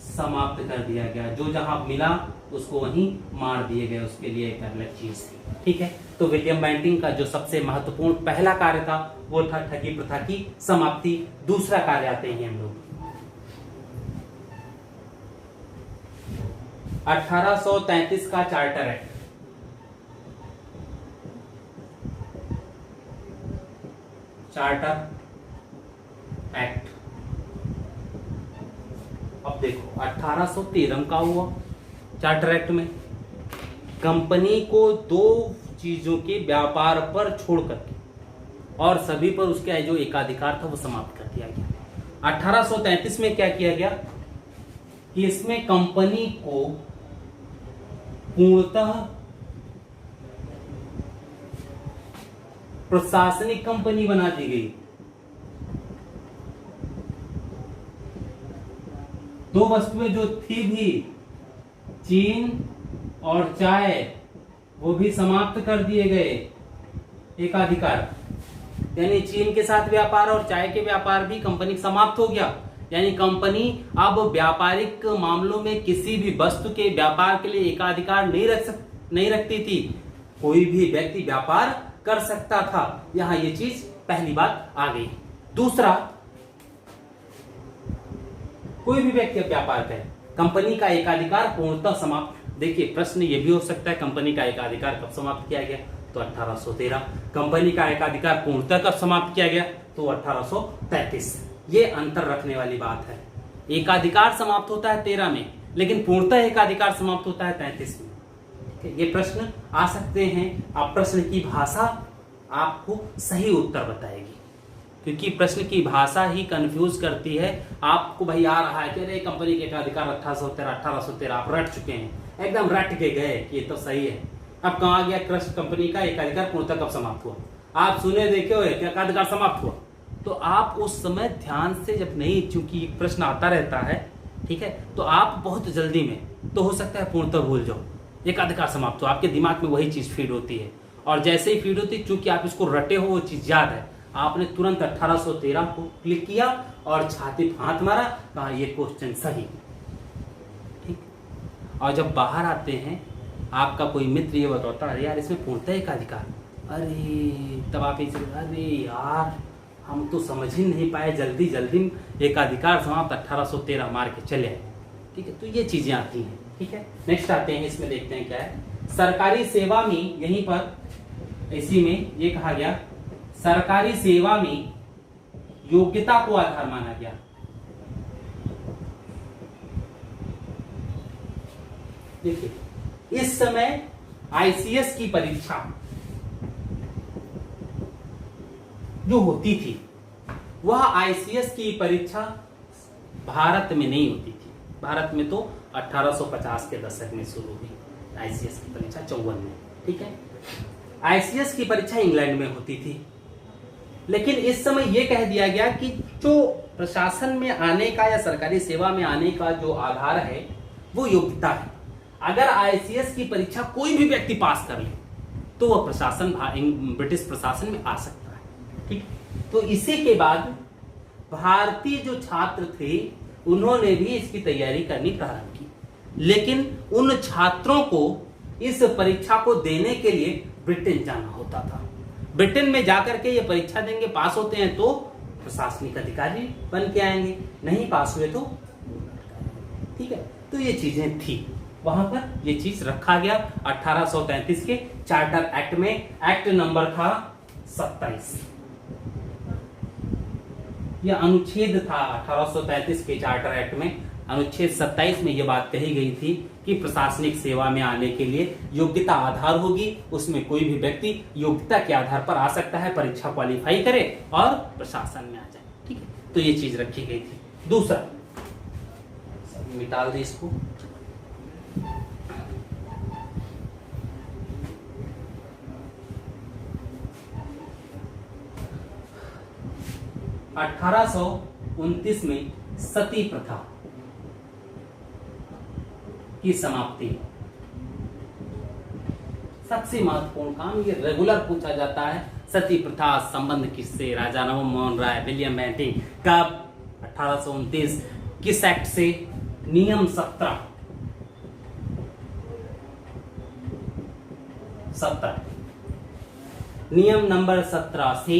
समाप्त कर दिया गया। जो जहां मिला उसको वहीं मार दिए गए, उसके लिए एक अलग चीज थी। ठीक है, तो विलियम बेंटिंक का जो सबसे महत्वपूर्ण पहला कार्य था वो था ठगी प्रथा की समाप्ति। दूसरा कार्य आते हैं हम लोग 1833 का चार्टर एक्ट। चार्टर एक्ट, अब देखो 1813 का हुआ। चार्टर एक्ट में कंपनी को 2 चीजों के व्यापार पर छोड़ करके और सभी पर उसका जो एकाधिकार था वो समाप्त कर दिया गया। 1833 में क्या किया गया कि इसमें कंपनी को पूर्णतः प्रशासनिक कंपनी बना दी गई। दो वस्तुएं जो थी भी, चीन और चाय, वो भी समाप्त कर दिए गए एकाधिकार। यानी चीन के साथ व्यापार और चाय के व्यापार भी कंपनी समाप्त हो गया। यानी कंपनी अब व्यापारिक मामलों में किसी भी वस्तु के व्यापार के लिए एकाधिकार नहीं रखती थी। कोई भी व्यक्ति व्यापार कर सकता था। यहां ये चीज पहली बात आ गई। दूसरा, कोई भी व्यक्ति अब व्यापार करे, कंपनी का एकाधिकार पूर्णतः समाप्त। देखिए, प्रश्न ये भी हो सकता है कंपनी का एकाधिकार कब समाप्त किया गया, तो 1813। कंपनी का एकाधिकार पूर्णतः कब समाप्त किया गया, तो 1833। ये अंतर रखने वाली बात है। एकाधिकार समाप्त होता है 13 में, लेकिन पूर्णतः एकाधिकार समाप्त होता है 33 में। ये प्रश्न आ सकते हैं। अब प्रश्न की भाषा आपको सही उत्तर बताएगी, क्योंकि प्रश्न की भाषा ही कंफ्यूज करती है। आपको भाई आ रहा है कि अरे कंपनी के एकाधिकार 1813 आप रट चुके हैं, एकदम रट के गए कि ये तो सही है। अब कहाँ गया कृष्ण, कंपनी का एकाधिकार पूर्णतः कब समाप्त हुआ। आप सुने देखे हो एकाधिकार समाप्त हुआ, तो आप उस समय ध्यान से जब नहीं, चूंकि प्रश्न आता रहता है, ठीक है, तो आप बहुत जल्दी में, तो हो सकता है पूर्णतः भूल जाओ। एकाधिकार समाप्त हो, आपके दिमाग में वही चीज फीड होती है, और जैसे ही फीड होती है, चूंकि आप इसको रटे हो, वो चीज याद है, आपने तुरंत 1813 को क्लिक किया और छाती पर हाथ मारा, कहा ये क्वेश्चन सही। ठीक। और जब बाहर आते हैं, आपका कोई मित्र ये बताता है, अरे यार इसमें पूर्णतः एकाधिकार, अरे तब आप इसे, अरे यार हम तो समझ ही नहीं पाए, जल्दी जल्दी एकाधिकार समाप्त 1813 मार के चले आए। ठीक है, तो ये चीजें आती हैं। ठीक है, नेक्स्ट आते हैं, इसमें देखते हैं क्या है। सरकारी सेवा में, यहीं पर इसी में ये कहा गया, सरकारी सेवा में योग्यता को आधार माना गया। देखिए, इस समय आईसीएस की परीक्षा जो होती थी, वह आईसीएस की परीक्षा भारत में नहीं होती थी। भारत में तो 1850 के दशक में शुरू हुई आईसीएस की परीक्षा, 54 में। ठीक है, आईसीएस की परीक्षा इंग्लैंड में होती थी। लेकिन इस समय यह कह दिया गया कि जो प्रशासन में आने का या सरकारी सेवा में आने का जो आधार है, वो योग्यता है। अगर आईसीएस की परीक्षा कोई भी व्यक्ति पास कर ले, तो वह प्रशासन, ब्रिटिश प्रशासन में आ सकता है। ठीक, तो इसी के बाद भारतीय जो छात्र थे, उन्होंने भी इसकी तैयारी करनी प्रारंभ की। लेकिन उन छात्रों को इस परीक्षा को देने के लिए ब्रिटेन जाना होता था। ब्रिटेन में जाकर के ये परीक्षा देंगे, पास होते हैं तो प्रशासनिक अधिकारी बन के आएंगे, नहीं पास हुए तो। ठीक है, तो ये चीजें थी, वहां पर ये चीज रखा गया 1833 के चार्टर एक्ट में। एक्ट नंबर था 27, यह अनुच्छेद था 1833 के चार्टर एक्ट में। अनुच्छेद 27 में यह बात कही गई थी कि प्रशासनिक सेवा में आने के लिए योग्यता आधार होगी। उसमें कोई भी व्यक्ति योग्यता के आधार पर आ सकता है, परीक्षा क्वालिफाई करे और प्रशासन में आ जाए। ठीक है, तो ये चीज रखी गई थी। दूसरा, मिटा दे इसको, 1829 में सती प्रथा की समाप्ति। सबसे महत्वपूर्ण काम, ये रेगुलर पूछा जाता है, सती प्रथा संबंध किससे? राजा राम मोहन राय, विलियम बेंटिंक। कब? 1829। किस एक्ट से? नियम 17 नियम नंबर 17 से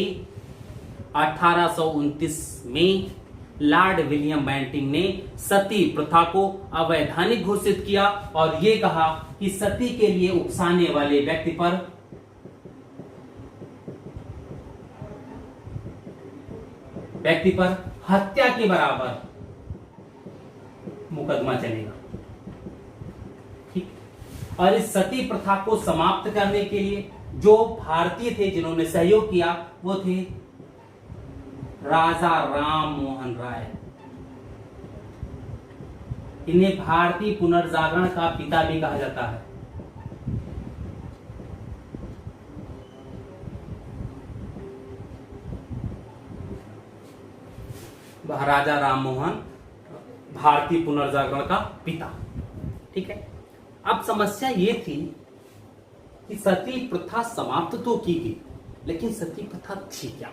1829 में लॉर्ड विलियम बेंटिंक ने सती प्रथा को अवैधानिक घोषित किया और यह कहा कि सती के लिए उकसाने वाले व्यक्ति पर हत्या के बराबर मुकदमा चलेगा। ठीक, और इस सती प्रथा को समाप्त करने के लिए जो भारतीय थे जिन्होंने सहयोग किया, वो थे राजा राम मोहन राय। इन्हें भारतीय पुनर्जागरण का पिता भी कहा जाता है। राजा राम मोहन भारतीय पुनर्जागरण का पिता। ठीक है, अब समस्या ये थी कि सती प्रथा समाप्त तो की गई, लेकिन सती प्रथा थी क्या?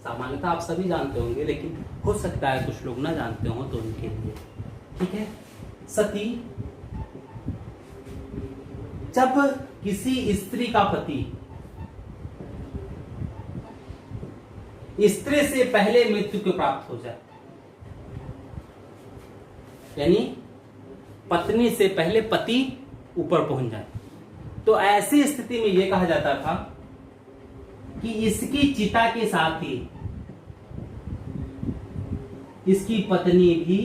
सामान्यतः आप सभी जानते होंगे, लेकिन हो सकता है कुछ लोग ना जानते हो, तो उनके लिए ठीक है। सती, जब किसी स्त्री का पति स्त्री से पहले मृत्यु को प्राप्त हो जाए, यानी पत्नी से पहले पति ऊपर पहुंच जाए, तो ऐसी स्थिति में यह कहा जाता था कि इसकी चिता के साथ ही इसकी पत्नी भी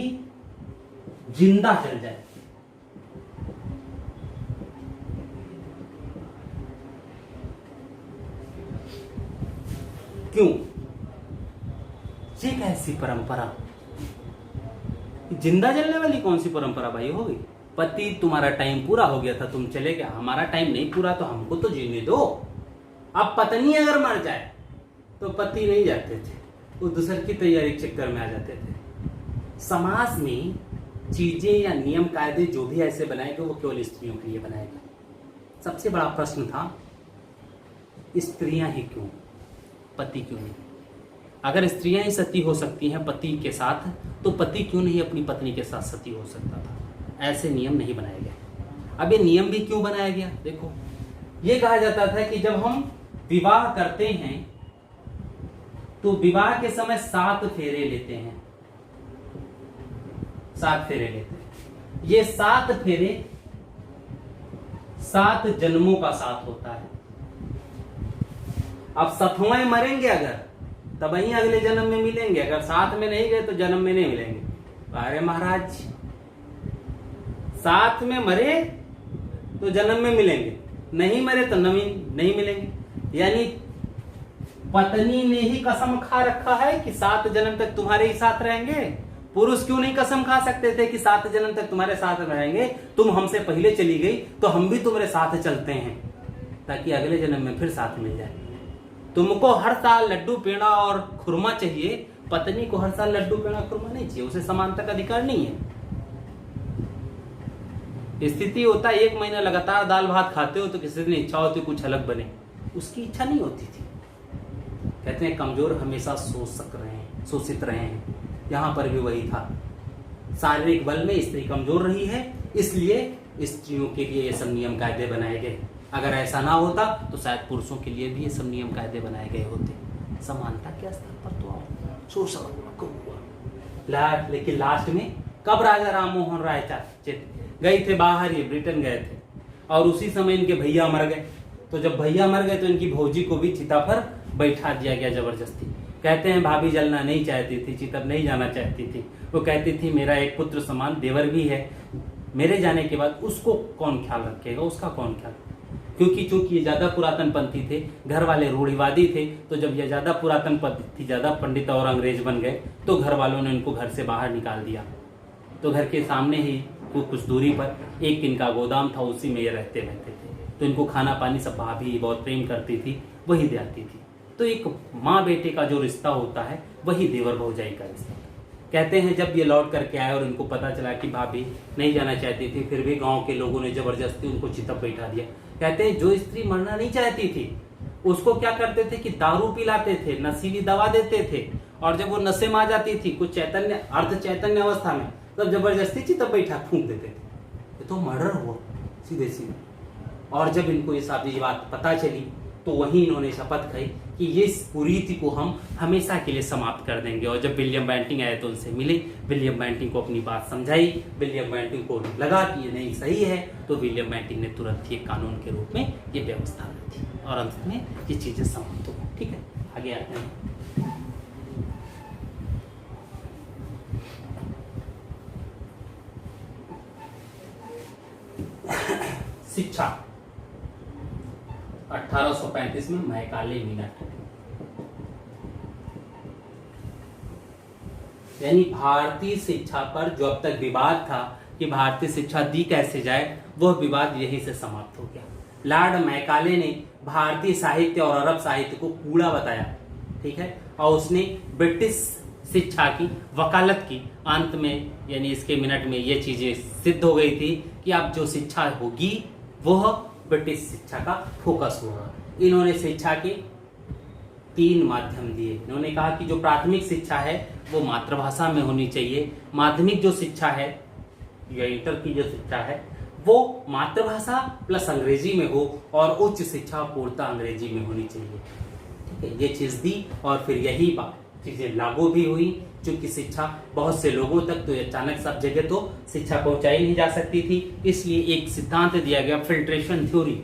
जिंदा जल जाए। क्यों? ये कैसी परंपरा? जिंदा जलने वाली कौन सी परंपरा भाई हो गई? पति तुम्हारा टाइम पूरा हो गया था, तुम चले गए, हमारा टाइम नहीं पूरा, तो हमको तो जीने दो। अब पत्नी अगर मर जाए तो पति नहीं जाते थे, वो दूसर की तैयारी के चक्कर में आ जाते थे। समाज में चीजें या नियम कायदे जो भी ऐसे बनाए गए, वो केवल स्त्रियों के लिए बनाए गए। सबसे बड़ा प्रश्न था, स्त्रियां ही क्यों, पति क्यों नहीं? अगर स्त्रियां ही सती हो सकती हैं पति के साथ, तो पति क्यों नहीं अपनी पत्नी के साथ सती हो सकता था? ऐसे नियम नहीं बनाए गए। अब ये नियम भी क्यों बनाया गया? देखो, ये कहा जाता था कि जब हम विवाह करते हैं तो विवाह के समय 7 फेरे लेते हैं। 7 फेरे लेते हैं। ये 7 फेरे 7 जन्मों का साथ होता है। अब 7वें मरेंगे अगर, तब ही अगले जन्म में मिलेंगे। अगर साथ में नहीं गए तो जन्म में नहीं मिलेंगे। अरे महाराज, साथ में मरे तो जन्म में मिलेंगे, नहीं मरे तो नहीं मिलेंगे। यानी पत्नी ने ही कसम खा रखा है कि 7 जन्म तक तुम्हारे ही साथ रहेंगे। पुरुष क्यों नहीं कसम खा सकते थे कि 7 जन्म तक तुम्हारे साथ रहेंगे? तुम हमसे पहले चली गई तो हम भी तुम्हारे साथ चलते हैं, ताकि अगले जन्म में फिर साथ मिल जाए। तुमको हर साल लड्डू पेड़ा और खुरमा चाहिए, पत्नी को हर साल लड्डू पेड़ा खुरमा नहीं चाहिए, उसे समानता का अधिकार नहीं है। स्थिति होता है 1 महीना लगातार दाल भात खाते हो तो किसी दिन इच्छा होती कुछ अलग बने, उसकी इच्छा नहीं होती थी। कहते हैं कमजोर हमेशा शोषित रहे हैं। यहां पर भी वही था। शारीरिक बल में स्त्री कमजोर रही है, इसलिए स्त्रियों के लिए ये सब नियम कायदे बनाए गए। अगर ऐसा ना होता तो शायद पुरुषों के लिए भी ये सब नियम कायदे बनाए गए होते। समानता के स्तर पर तो शोषण हुआ। लेकिन लास्ट में कब राजा राम मोहन राय गए थे बाहर, ये ब्रिटेन गए थे, और उसी समय इनके भैया मर गए। तो जब भैया मर गए तो इनकी भौजी को भी चिता पर बैठा दिया गया जबरदस्ती। कहते हैं भाभी जलना नहीं चाहती थी, चिता नहीं जाना चाहती थी। वो कहती थी मेरा एक पुत्र समान देवर भी है, मेरे जाने के बाद उसको कौन ख्याल रखेगा, उसका कौन ख्याल? क्योंकि चूंकि ये ज्यादा पुरातन पंथी थे, घर वाले रूढ़िवादी थे, तो जब ये ज्यादा पुरातन पंथी, ज्यादा पंडित और अंग्रेज बन गए तो घर वालों ने इनको घर से बाहर निकाल दिया। तो घर के सामने ही कुछ दूरी पर एक इनका गोदाम था, उसी में ये रहते थे। तो इनको खाना पानी सब भाभी बहुत प्रेम करती थी, वही दे आती थी। तो एक माँ बेटे का जो रिश्ता होता है वही देवर भौजाई का रिश्ता। कहते हैं जब ये लौट करके आए और इनको पता चला कि भाभी नहीं जाना चाहती थी, फिर भी गांव के लोगों ने जबरदस्ती उनको चितप बैठा दिया। कहते हैं जो स्त्री मरना नहीं चाहती थी उसको क्या करते थे कि दारू पिलाते थे, नशीली दवा देते थे, और जब वो नशे में आ जाती थी कुछ चैतन्य अर्ध चैतन्य अवस्था में, तब जबरदस्ती चितप बैठा फूंक देते थे। ये तो मर्डर हुआ सीधे सीधे। और जब इनको ये सारी बात पता चली तो वहीं इन्होंने शपथ खाई कि ये कुरीति को हम हमेशा के लिए समाप्त कर देंगे। और जब विलियम बेंटिंग आए तो उनसे मिले, विलियम बेंटिंग को अपनी बात समझाई, विलियम बेंटिंग को लगा कि ये नहीं सही है, तो विलियम बेंटिंग ने तुरंत ही एक कानून के रूप में ये व्यवस्था दी और अंत में ये चीजें समाप्त हो गई। ठीक है, आगे आते हैं। शिक्षा 1835 में मैकाले मिनट, यानी भारतीय शिक्षा पर जो अब तक विवाद था कि भारतीय शिक्षा दी कैसे जाए, वह विवाद यहीं से समाप्त हो गया। लॉर्ड मैकाले ने भारतीय साहित्य और अरब साहित्य को कूड़ा बताया। ठीक है, और उसने ब्रिटिश शिक्षा की वकालत की। अंत में यानी इसके मिनट में ये चीजें सिद्ध हो गई थी कि अब जो शिक्षा होगी वह ब्रिटिश शिक्षा का फोकस होगा। इन्होंने शिक्षा के 3 माध्यम दिए। इन्होंने कहा कि जो प्राथमिक शिक्षा है वो मातृभाषा में होनी चाहिए, माध्यमिक जो शिक्षा है या इंटर की जो शिक्षा है वो मातृभाषा प्लस अंग्रेजी में हो, और उच्च शिक्षा पूर्णतः अंग्रेजी में होनी चाहिए। ठीक है, ये चीज दी और फिर यही बात चीजें लागू भी हुई। क्योंकि शिक्षा बहुत से लोगों तक तो अचानक सब जगह तो शिक्षा पहुंचाई नहीं जा सकती थी, इसलिए एक सिद्धांत दिया गया, फिल्ट्रेशन थ्योरी।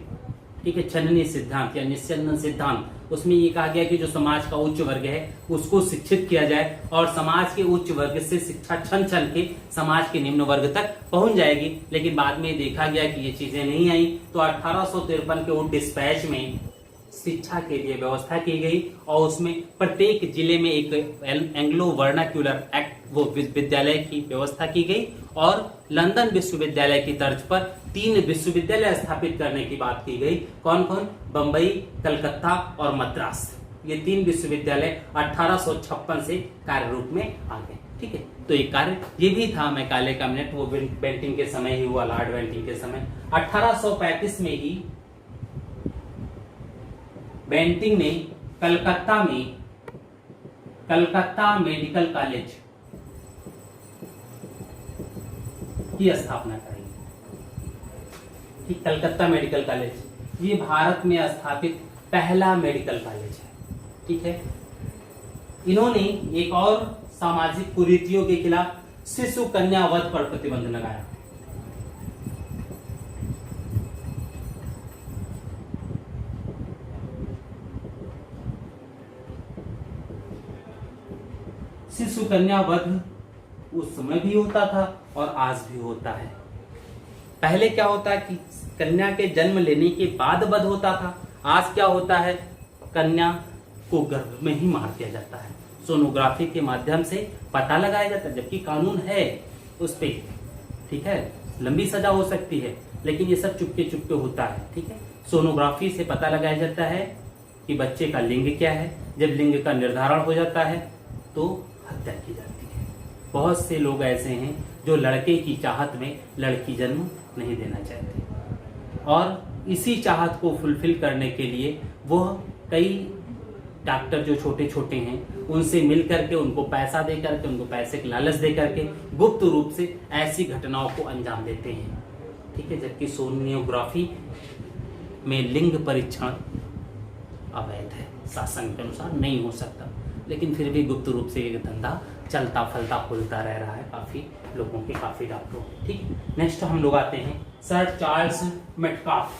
ठीक है, छननी सिद्धांत या निस्यंदन सिद्धांत। उसमें ये कहा गया कि जो समाज का उच्च वर्ग है उसको शिक्षित किया जाए, और समाज के उच्च वर्ग से शिक्षा छन छन के समाज के निम्न वर्ग तक पहुंच जाएगी। लेकिन बाद में देखा गया कि ये चीजें नहीं आई, तो 1853 के उस डिस्पैच में शिक्षा के लिए व्यवस्था की गई, और उसमें प्रत्येक जिले में एक एंग्लो वर्नाक्यूलर एक्ट वो विद्यालय की व्यवस्था की गई, और लंदन विश्वविद्यालय की तर्ज पर 3 विश्वविद्यालय स्थापित करने की बात की गई। कौन कौन? बंबई, कलकत्ता और मद्रास। ये 3 विश्वविद्यालय 1856 से कार्य रूप में आ गए। ठीक है, तो एक कार्य ये भी था मैकाले का मिनट, वो बेंटिंग के समय ही हुआ, लॉर्ड बेंटिंग के समय। 1835 में ही बेंटिंग ने कलकत्ता मेडिकल कॉलेज की स्थापना करी। ठीक, कलकत्ता मेडिकल कॉलेज ये भारत में स्थापित पहला मेडिकल कॉलेज है। ठीक है, इन्होंने एक और सामाजिक कुरीतियों के खिलाफ शिशु कन्या वध पर प्रतिबंध लगाया। शिशु कन्या वध उस समय भी होता था और आज भी होता है। पहले क्या होता है कि कन्या के जन्म लेने के बाद वध होता था, आज क्या होता है कन्या को गर्भ में ही मार दिया जाता है, सोनोग्राफी के माध्यम से पता लगाया जाता है, जबकि कानून है उस पे। ठीक है, लंबी सजा हो सकती है, लेकिन ये सब चुपके चुपके होता है। ठीक है, सोनोग्राफी से पता लगाया जाता है कि बच्चे का लिंग क्या है। जब लिंग का निर्धारण हो जाता है तो हत्या की जाती है। बहुत से लोग ऐसे हैं जो लड़के की चाहत में लड़की जन्म नहीं देना चाहते, और इसी चाहत को फुलफिल करने के लिए वह कई डॉक्टर जो छोटे छोटे हैं उनसे मिल करके, उनको पैसा दे करके, उनको पैसे के लालच दे करके गुप्त रूप से ऐसी घटनाओं को अंजाम देते हैं। ठीक है, जबकि सोनियोग्राफी में लिंग परीक्षण अवैध है, शासन के अनुसार नहीं हो सकता, लेकिन फिर भी गुप्त रूप से ये धंधा चलता फलता फूलता रह रहा है काफी लोगों के, काफी डॉक्टरों। ठीक, नेक्स्ट हम लोग आते हैं सर चार्ल्स मेटकाफ।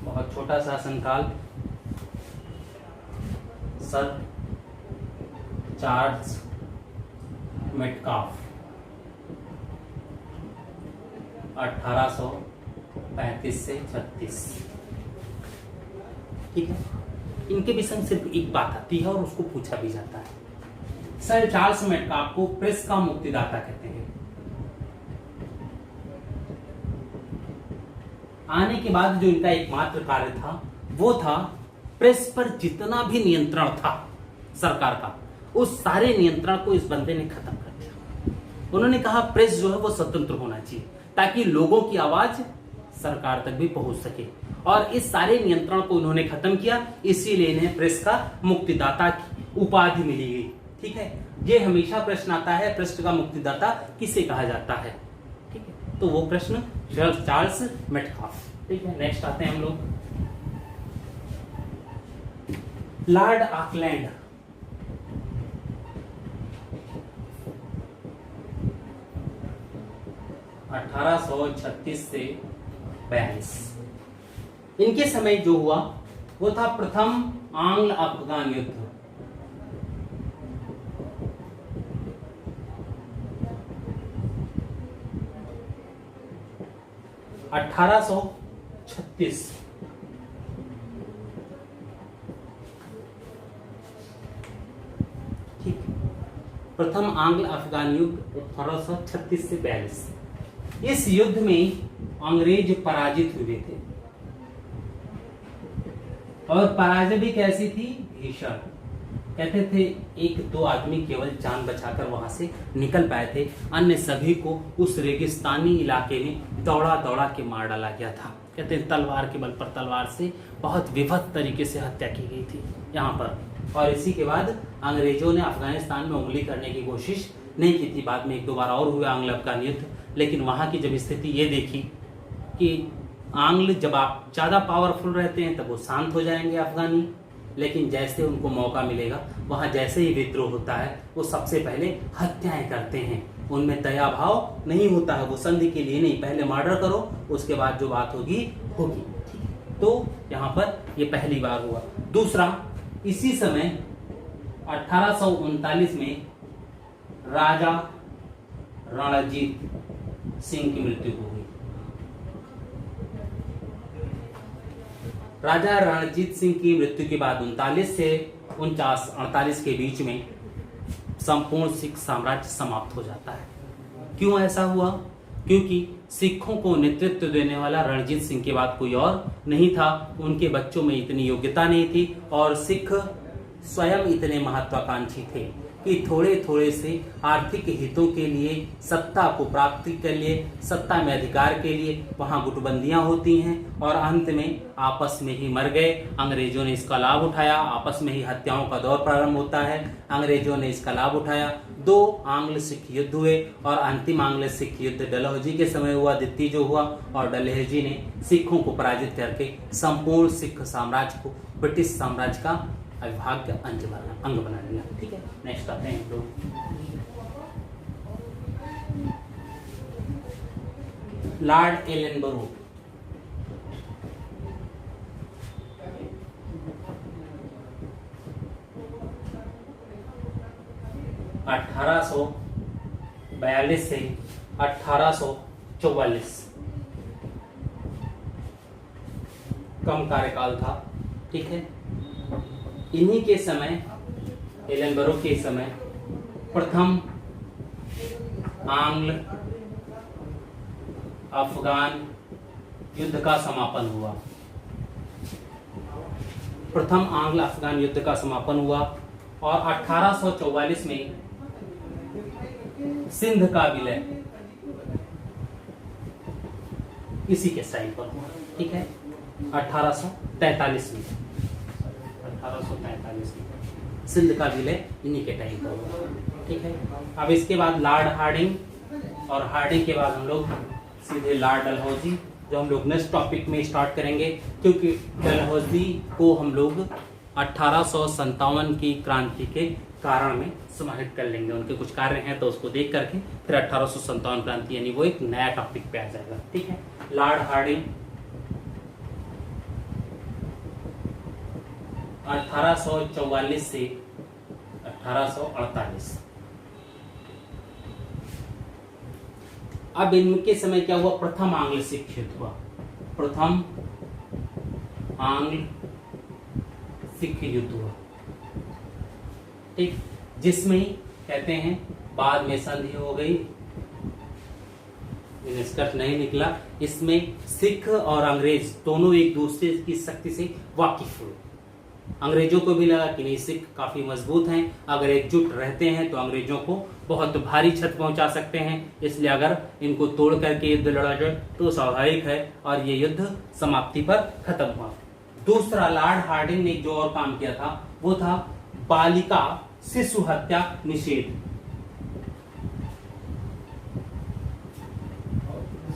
बहुत छोटा शासनकाल, सर चार्ल्स मेटकाफ 1835 से 36। ठीक है, इनके विषय में सिर्फ एक बात आती है और उसको पूछा भी जाता है। सर चार्ल्स मेटकाफ को प्रेस का मुक्तिदाता कहते हैं। आने के बाद जो इनका एकमात्र कार्य था वो था प्रेस पर जितना भी नियंत्रण था सरकार का, उस सारे नियंत्रण को इस बंदे ने खत्म कर दिया। उन्होंने कहा प्रेस जो है वो स्वतंत्र होना चाहिए ताकि लोगों की आवाज सरकार तक भी पहुंच सके, और इस सारे नियंत्रण को उन्होंने खत्म किया, इसीलिए इन्हें प्रेस का मुक्तिदाता की उपाधि मिली गई। ठीक है, ये हमेशा प्रश्न आता है, प्रेस का मुक्तिदाता किसे कहा जाता है। ठीक है, तो वो प्रश्न चार्ल्स मेटकाफ। ठीक है, नेक्स्ट आते हैं हम लोग लॉर्ड ऑकलैंड। (1836 से 42) इनके समय जो हुआ वो था प्रथम आंग्ल अफगान युद्ध। (1836) ठीक, प्रथम आंग्ल अफगान युद्ध 1836 से 42। इस युद्ध में अंग्रेज पराजित हुए थे। और पराजय भी कैसी थी? भीषण। कहते थे एक दो आदमी केवल जान बचाकर वहां से निकल पाए थे, अन्य सभी को उस रेगिस्तानी इलाके में दौड़ा दौड़ा के मार डाला गया था। कहते हैं तलवार के बल पर, तलवार से बहुत विभत्स तरीके से हत्या की गई थी यहाँ पर। और इसी के बाद अंग्रेजों ने अफगानिस्तान में उंगली करने की कोशिश नहीं की थी। बाद में एक दो बार और हुआ आंग्ल अफगान युद्ध, लेकिन वहां की जब स्थिति ये देखी कि आंग्ल जब आप ज्यादा पावरफुल रहते हैं तब वो शांत हो जाएंगे अफगानी, लेकिन जैसे उनको मौका मिलेगा वहां जैसे ही विद्रोह होता है वो सबसे पहले हत्याएं करते हैं। उनमें दया भाव नहीं होता है, वो संधि के लिए नहीं, पहले मर्डर करो उसके बाद जो बात होगी होगी। तो यहाँ पर ये पहली बार हुआ। दूसरा, इसी समय 1839 में राजा रणजीत सिंह की मृत्यु हो गई। राजा रणजीत सिंह की मृत्यु के बाद 39 से 48 के बीच में संपूर्ण सिख साम्राज्य समाप्त हो जाता है। क्यों ऐसा हुआ? क्योंकि सिखों को नेतृत्व देने वाला रणजीत सिंह के बाद कोई और नहीं था, उनके बच्चों में इतनी योग्यता नहीं थी और सिख स्वयं इतने महत्वाकांक्षी थे कि थोड़े थोड़े से आर्थिक हितों के लिए, सत्ता को प्राप्ति के लिए, सत्ता में अधिकार के लिए वहां गुटबंदियां होती हैं और अंत में आपस में ही मर गए। अंग्रेजों ने इसका लाभ उठाया, आपस में ही हत्याओं का दौर प्रारंभ होता है। अंग्रेजों ने इसका लाभ उठाया। 2 आंग्ल सिख युद्ध हुए और अंतिम आंग्ल सिख युद्ध डलहौजी के समय हुआ, द्वितीय जो हुआ, और डलहौजी ने सिखों को पराजित करके संपूर्ण सिख साम्राज्य को ब्रिटिश साम्राज्य का अविभाज्य अंग बना लिया। ठीक है, नेक्स्ट आते हैं हम लोग। Lord Ellenborough. (1842 से 1844) कम कार्यकाल था। ठीक है, इन्हीं के समय, एलनबरो के समय प्रथम आंग्ल अफगान युद्ध का समापन हुआ। प्रथम आंग्ल अफगान युद्ध का समापन हुआ और 1844 में सिंध का विलय इसी के टाइम पर हुआ। ठीक है, 1843 में सिंध का विलय इन्हीं के टाइम पर हुआ। ठीक है, अब इसके बाद लॉर्ड हार्डिंग, और हार्डिंग के बाद हम लोग सीधे लॉर्ड डलहौजी, जो हम लोग नेक्स्ट टॉपिक में स्टार्ट करेंगे, क्योंकि डलहौजी को हम लोग 1857 की क्रांति के कारण में समाहित कर लेंगे। उनके कुछ कार्य हैं तो उसको देख करके फिर 1857 क्रांति यानी वो एक नया टॉपिक पे आ जाएगा। ठीक है, लॉर्ड हार्डिंग 1844 से 1848। अब इनके समय क्या हुआ? प्रथम आंग्ल सिख युद्ध हुआ। प्रथम आंग्ल सिख युद्ध हुआ। ठीक, जिसमें कहते हैं बाद में संधि हो गई, निष्कर्ष नहीं निकला। इसमें सिख और अंग्रेज दोनों एक दूसरे की शक्ति से वाकिफ हुए। अंग्रेजों को भी लगा कि नहीं, सिख काफी मजबूत हैं, अगर एकजुट रहते हैं तो अंग्रेजों को बहुत भारी क्षति पहुंचा सकते हैं, इसलिए अगर इनको तोड़ करके युद्ध लड़ा जाए तो स्वाभाविक है, और ये युद्ध समाप्ति पर खत्म हुआ। दूसरा, लॉर्ड हार्डिंग ने जो और काम किया था वो था बालिका शिशु हत्या निषेध।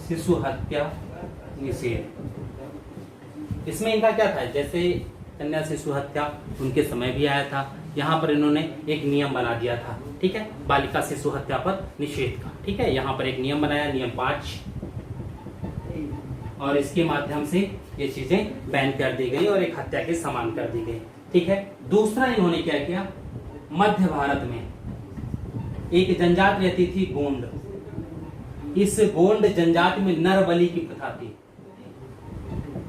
शिशु हत्या निषेध, इसमें इनका क्या था? जैसे कन्या शिशु हत्या उनके समय भी आया था, यहाँ पर इन्होंने एक नियम बना दिया था। ठीक है, बालिका शिशु हत्या पर निषेध का। ठीक है, यहाँ पर एक नियम बनाया, नियम 5, और इसके माध्यम से ये चीजें बैन कर दी गई और एक हत्या के समान कर दी गई। ठीक है, दूसरा इन्होंने क्या किया? मध्य भारत में एक जनजाति रहती थी गोंड। इस गोंड जनजाति में नर बलि की प्रथा थी।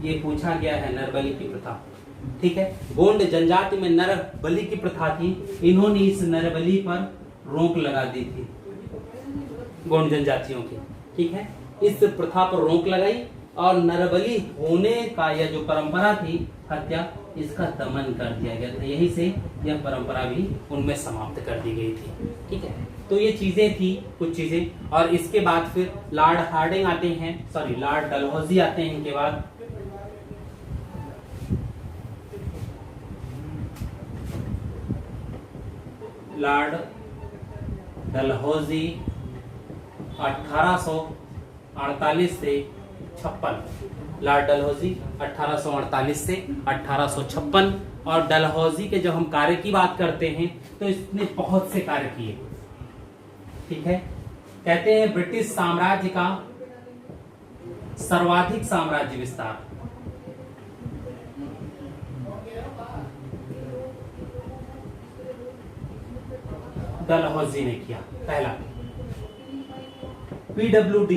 ये पूछा गया है, नर बलि की प्रथा। ठीक है, गोंड जनजाति में नर बलि की प्रथा थी। इन्होंने इस नर बलि पर रोक लगा दी थी, गोंड जनजातियों की। ठीक है, इस प्रथा पर रोक लगाई और नरबली होने का यह जो परंपरा थी, हत्या, इसका दमन कर दिया गया था। यही से यह परंपरा भी उनमें समाप्त कर दी गई थी। ठीक है, तो ये चीजें थी कुछ चीजें। और इसके बाद फिर लॉर्ड हार्डिंग आते हैं, सॉरी लॉर्ड डलहौजी आते हैं। इनके बाद लॉर्ड डलहौजी 1848 से 56, लॉर्ड डलहौजी 1848 से 1856। और डलहौजी के जब हम कार्य की बात करते हैं तो इसने बहुत से कार्य किए। ठीक है, कहते हैं ब्रिटिश साम्राज्य का सर्वाधिक साम्राज्य विस्तार डलहौजी ने किया। पहला PWD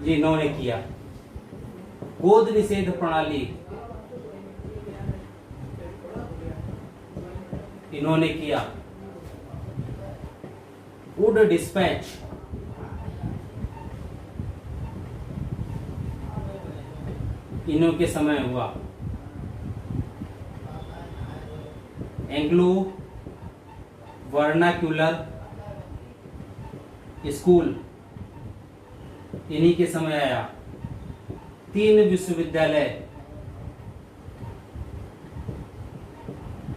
ये इन्होंने किया। गोद निषेध प्रणाली इन्होंने किया। वुड डिस्पैच इन्हों के समय हुआ। एंग्लो वर्नाक्यूलर स्कूल इन्हीं के समय आया। 3 विश्वविद्यालय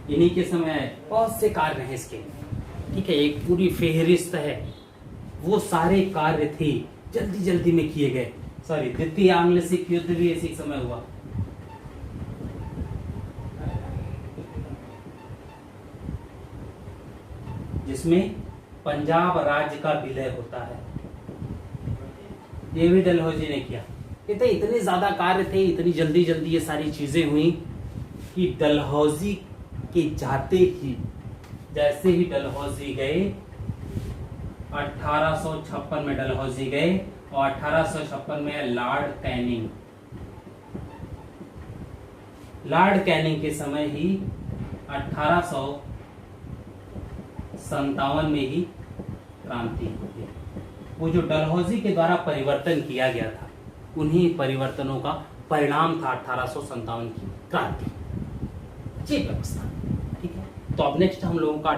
इन्हीं के समय आए। बहुत से कार्य हैं इसके। ठीक है, एक पूरी फेहरिस्त है, वो सारे कार्य थे जल्दी जल्दी में किए गए। सॉरी, द्वितीय आंग्ल सिख युद्ध भी इसी समय हुआ। जिसमें पंजाब राज्य का विलय होता है, ये भी डलहौजी ने किया। इतने ज्यादा कार्य थे, इतनी जल्दी जल्दी ये सारी चीजें हुई कि डलहौजी के जाते ही, जैसे ही डलहौजी गए 1856 में डलहौजी गए और 1856 में लॉर्ड कैनिंग के समय ही 1857 में ही क्रांति हुई। वो जो डलहौजी के द्वारा परिवर्तन किया गया था, उन्हीं परिवर्तनों का परिणाम था 1857 की क्रांति, अजीब व्यवस्था। ठीक है, तो अब नेक्स्ट हम लोगों का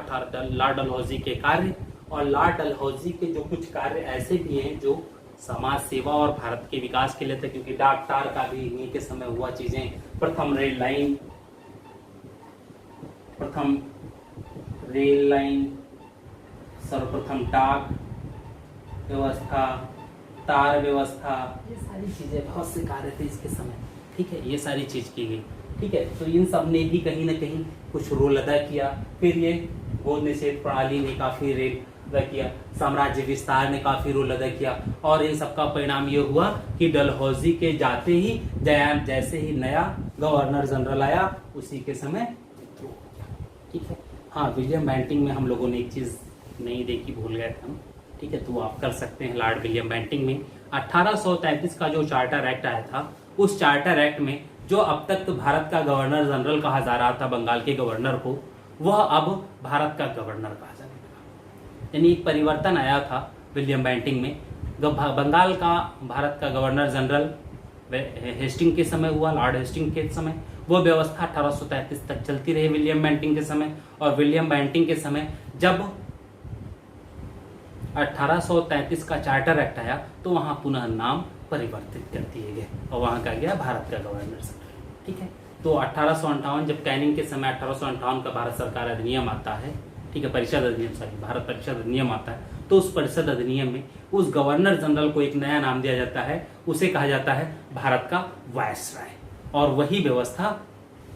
लॉर्ड डलहौजी के कार्य और लॉर्ड डलहौजी के जो कुछ कार्य ऐसे भी हैं जो समाज सेवा और भारत के विकास के लिए थे, क्योंकि डाक टार का भी इन्हीं के समय हुआ चीजें। प्रथम रेल लाइन, सर्वप्रथम डाक व्यवस्था, तार व्यवस्था, ये सारी चीजें, बहुत से कार्य थे इसके समय। ठीक है, ये सारी चीज की गई। ठीक है, तो इन सब ने भी कहीं ना कहीं कुछ रोल अदा किया। फिर ये गोद निषेध प्रणाली ने काफी रोल अदा किया, साम्राज्य विस्तार ने काफी रोल अदा किया। और इन सब का परिणाम ये हुआ कि डलहौजी के जाते ही जैसे ही नया गवर्नर जनरल आया, उसी के समय। ठीक है, हाँ, विलियम बेंटिंक में हम लोगों ने एक चीज नहीं देखी, भूल गए थे हम। ठीक है, तो आप कर सकते हैं। लॉर्ड विलियम बेंटिंक में 1833 का जो चार्टर एक्ट आया था, उस चार्टर एक्ट में जो अब तक तो भारत का गवर्नर जनरल कहा जा रहा था बंगाल के गवर्नर को, वह अब भारत का गवर्नर कहा जाने लगा। यानी एक परिवर्तन आया था विलियम बेंटिंक में। बंगाल का भारत का गवर्नर जनरल हेस्टिंग के समय हुआ, लॉर्ड हेस्टिंग के समय। वो व्यवस्था 1833 तक चलती रही विलियम बेंटिंक के समय। और विलियम बेंटिंक के समय जब 1833 का चार्टर एक्ट आया, तो वहां पुनः नाम परिवर्तित कर दिए गए और वहां का गया भारत का गवर्नर जनरल। ठीक है, तो 1858 जब कैनिंग के समय 1858 का भारत सरकार अधिनियम आता है, ठीक है, परिषद अधिनियम, सॉरी, भारत परिषद अधिनियम आता है, तो उस परिषद अधिनियम में उस गवर्नर जनरल को एक नया नाम दिया जाता है, उसे कहा जाता है भारत का वायसराय। और वही व्यवस्था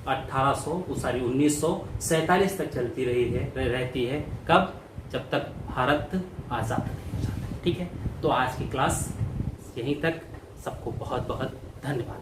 1947 तक चलती रहती है। कब? जब तक भारत आजाद नहीं हो जाता। ठीक है, तो आज की क्लास यहीं तक। सबको बहुत बहुत धन्यवाद।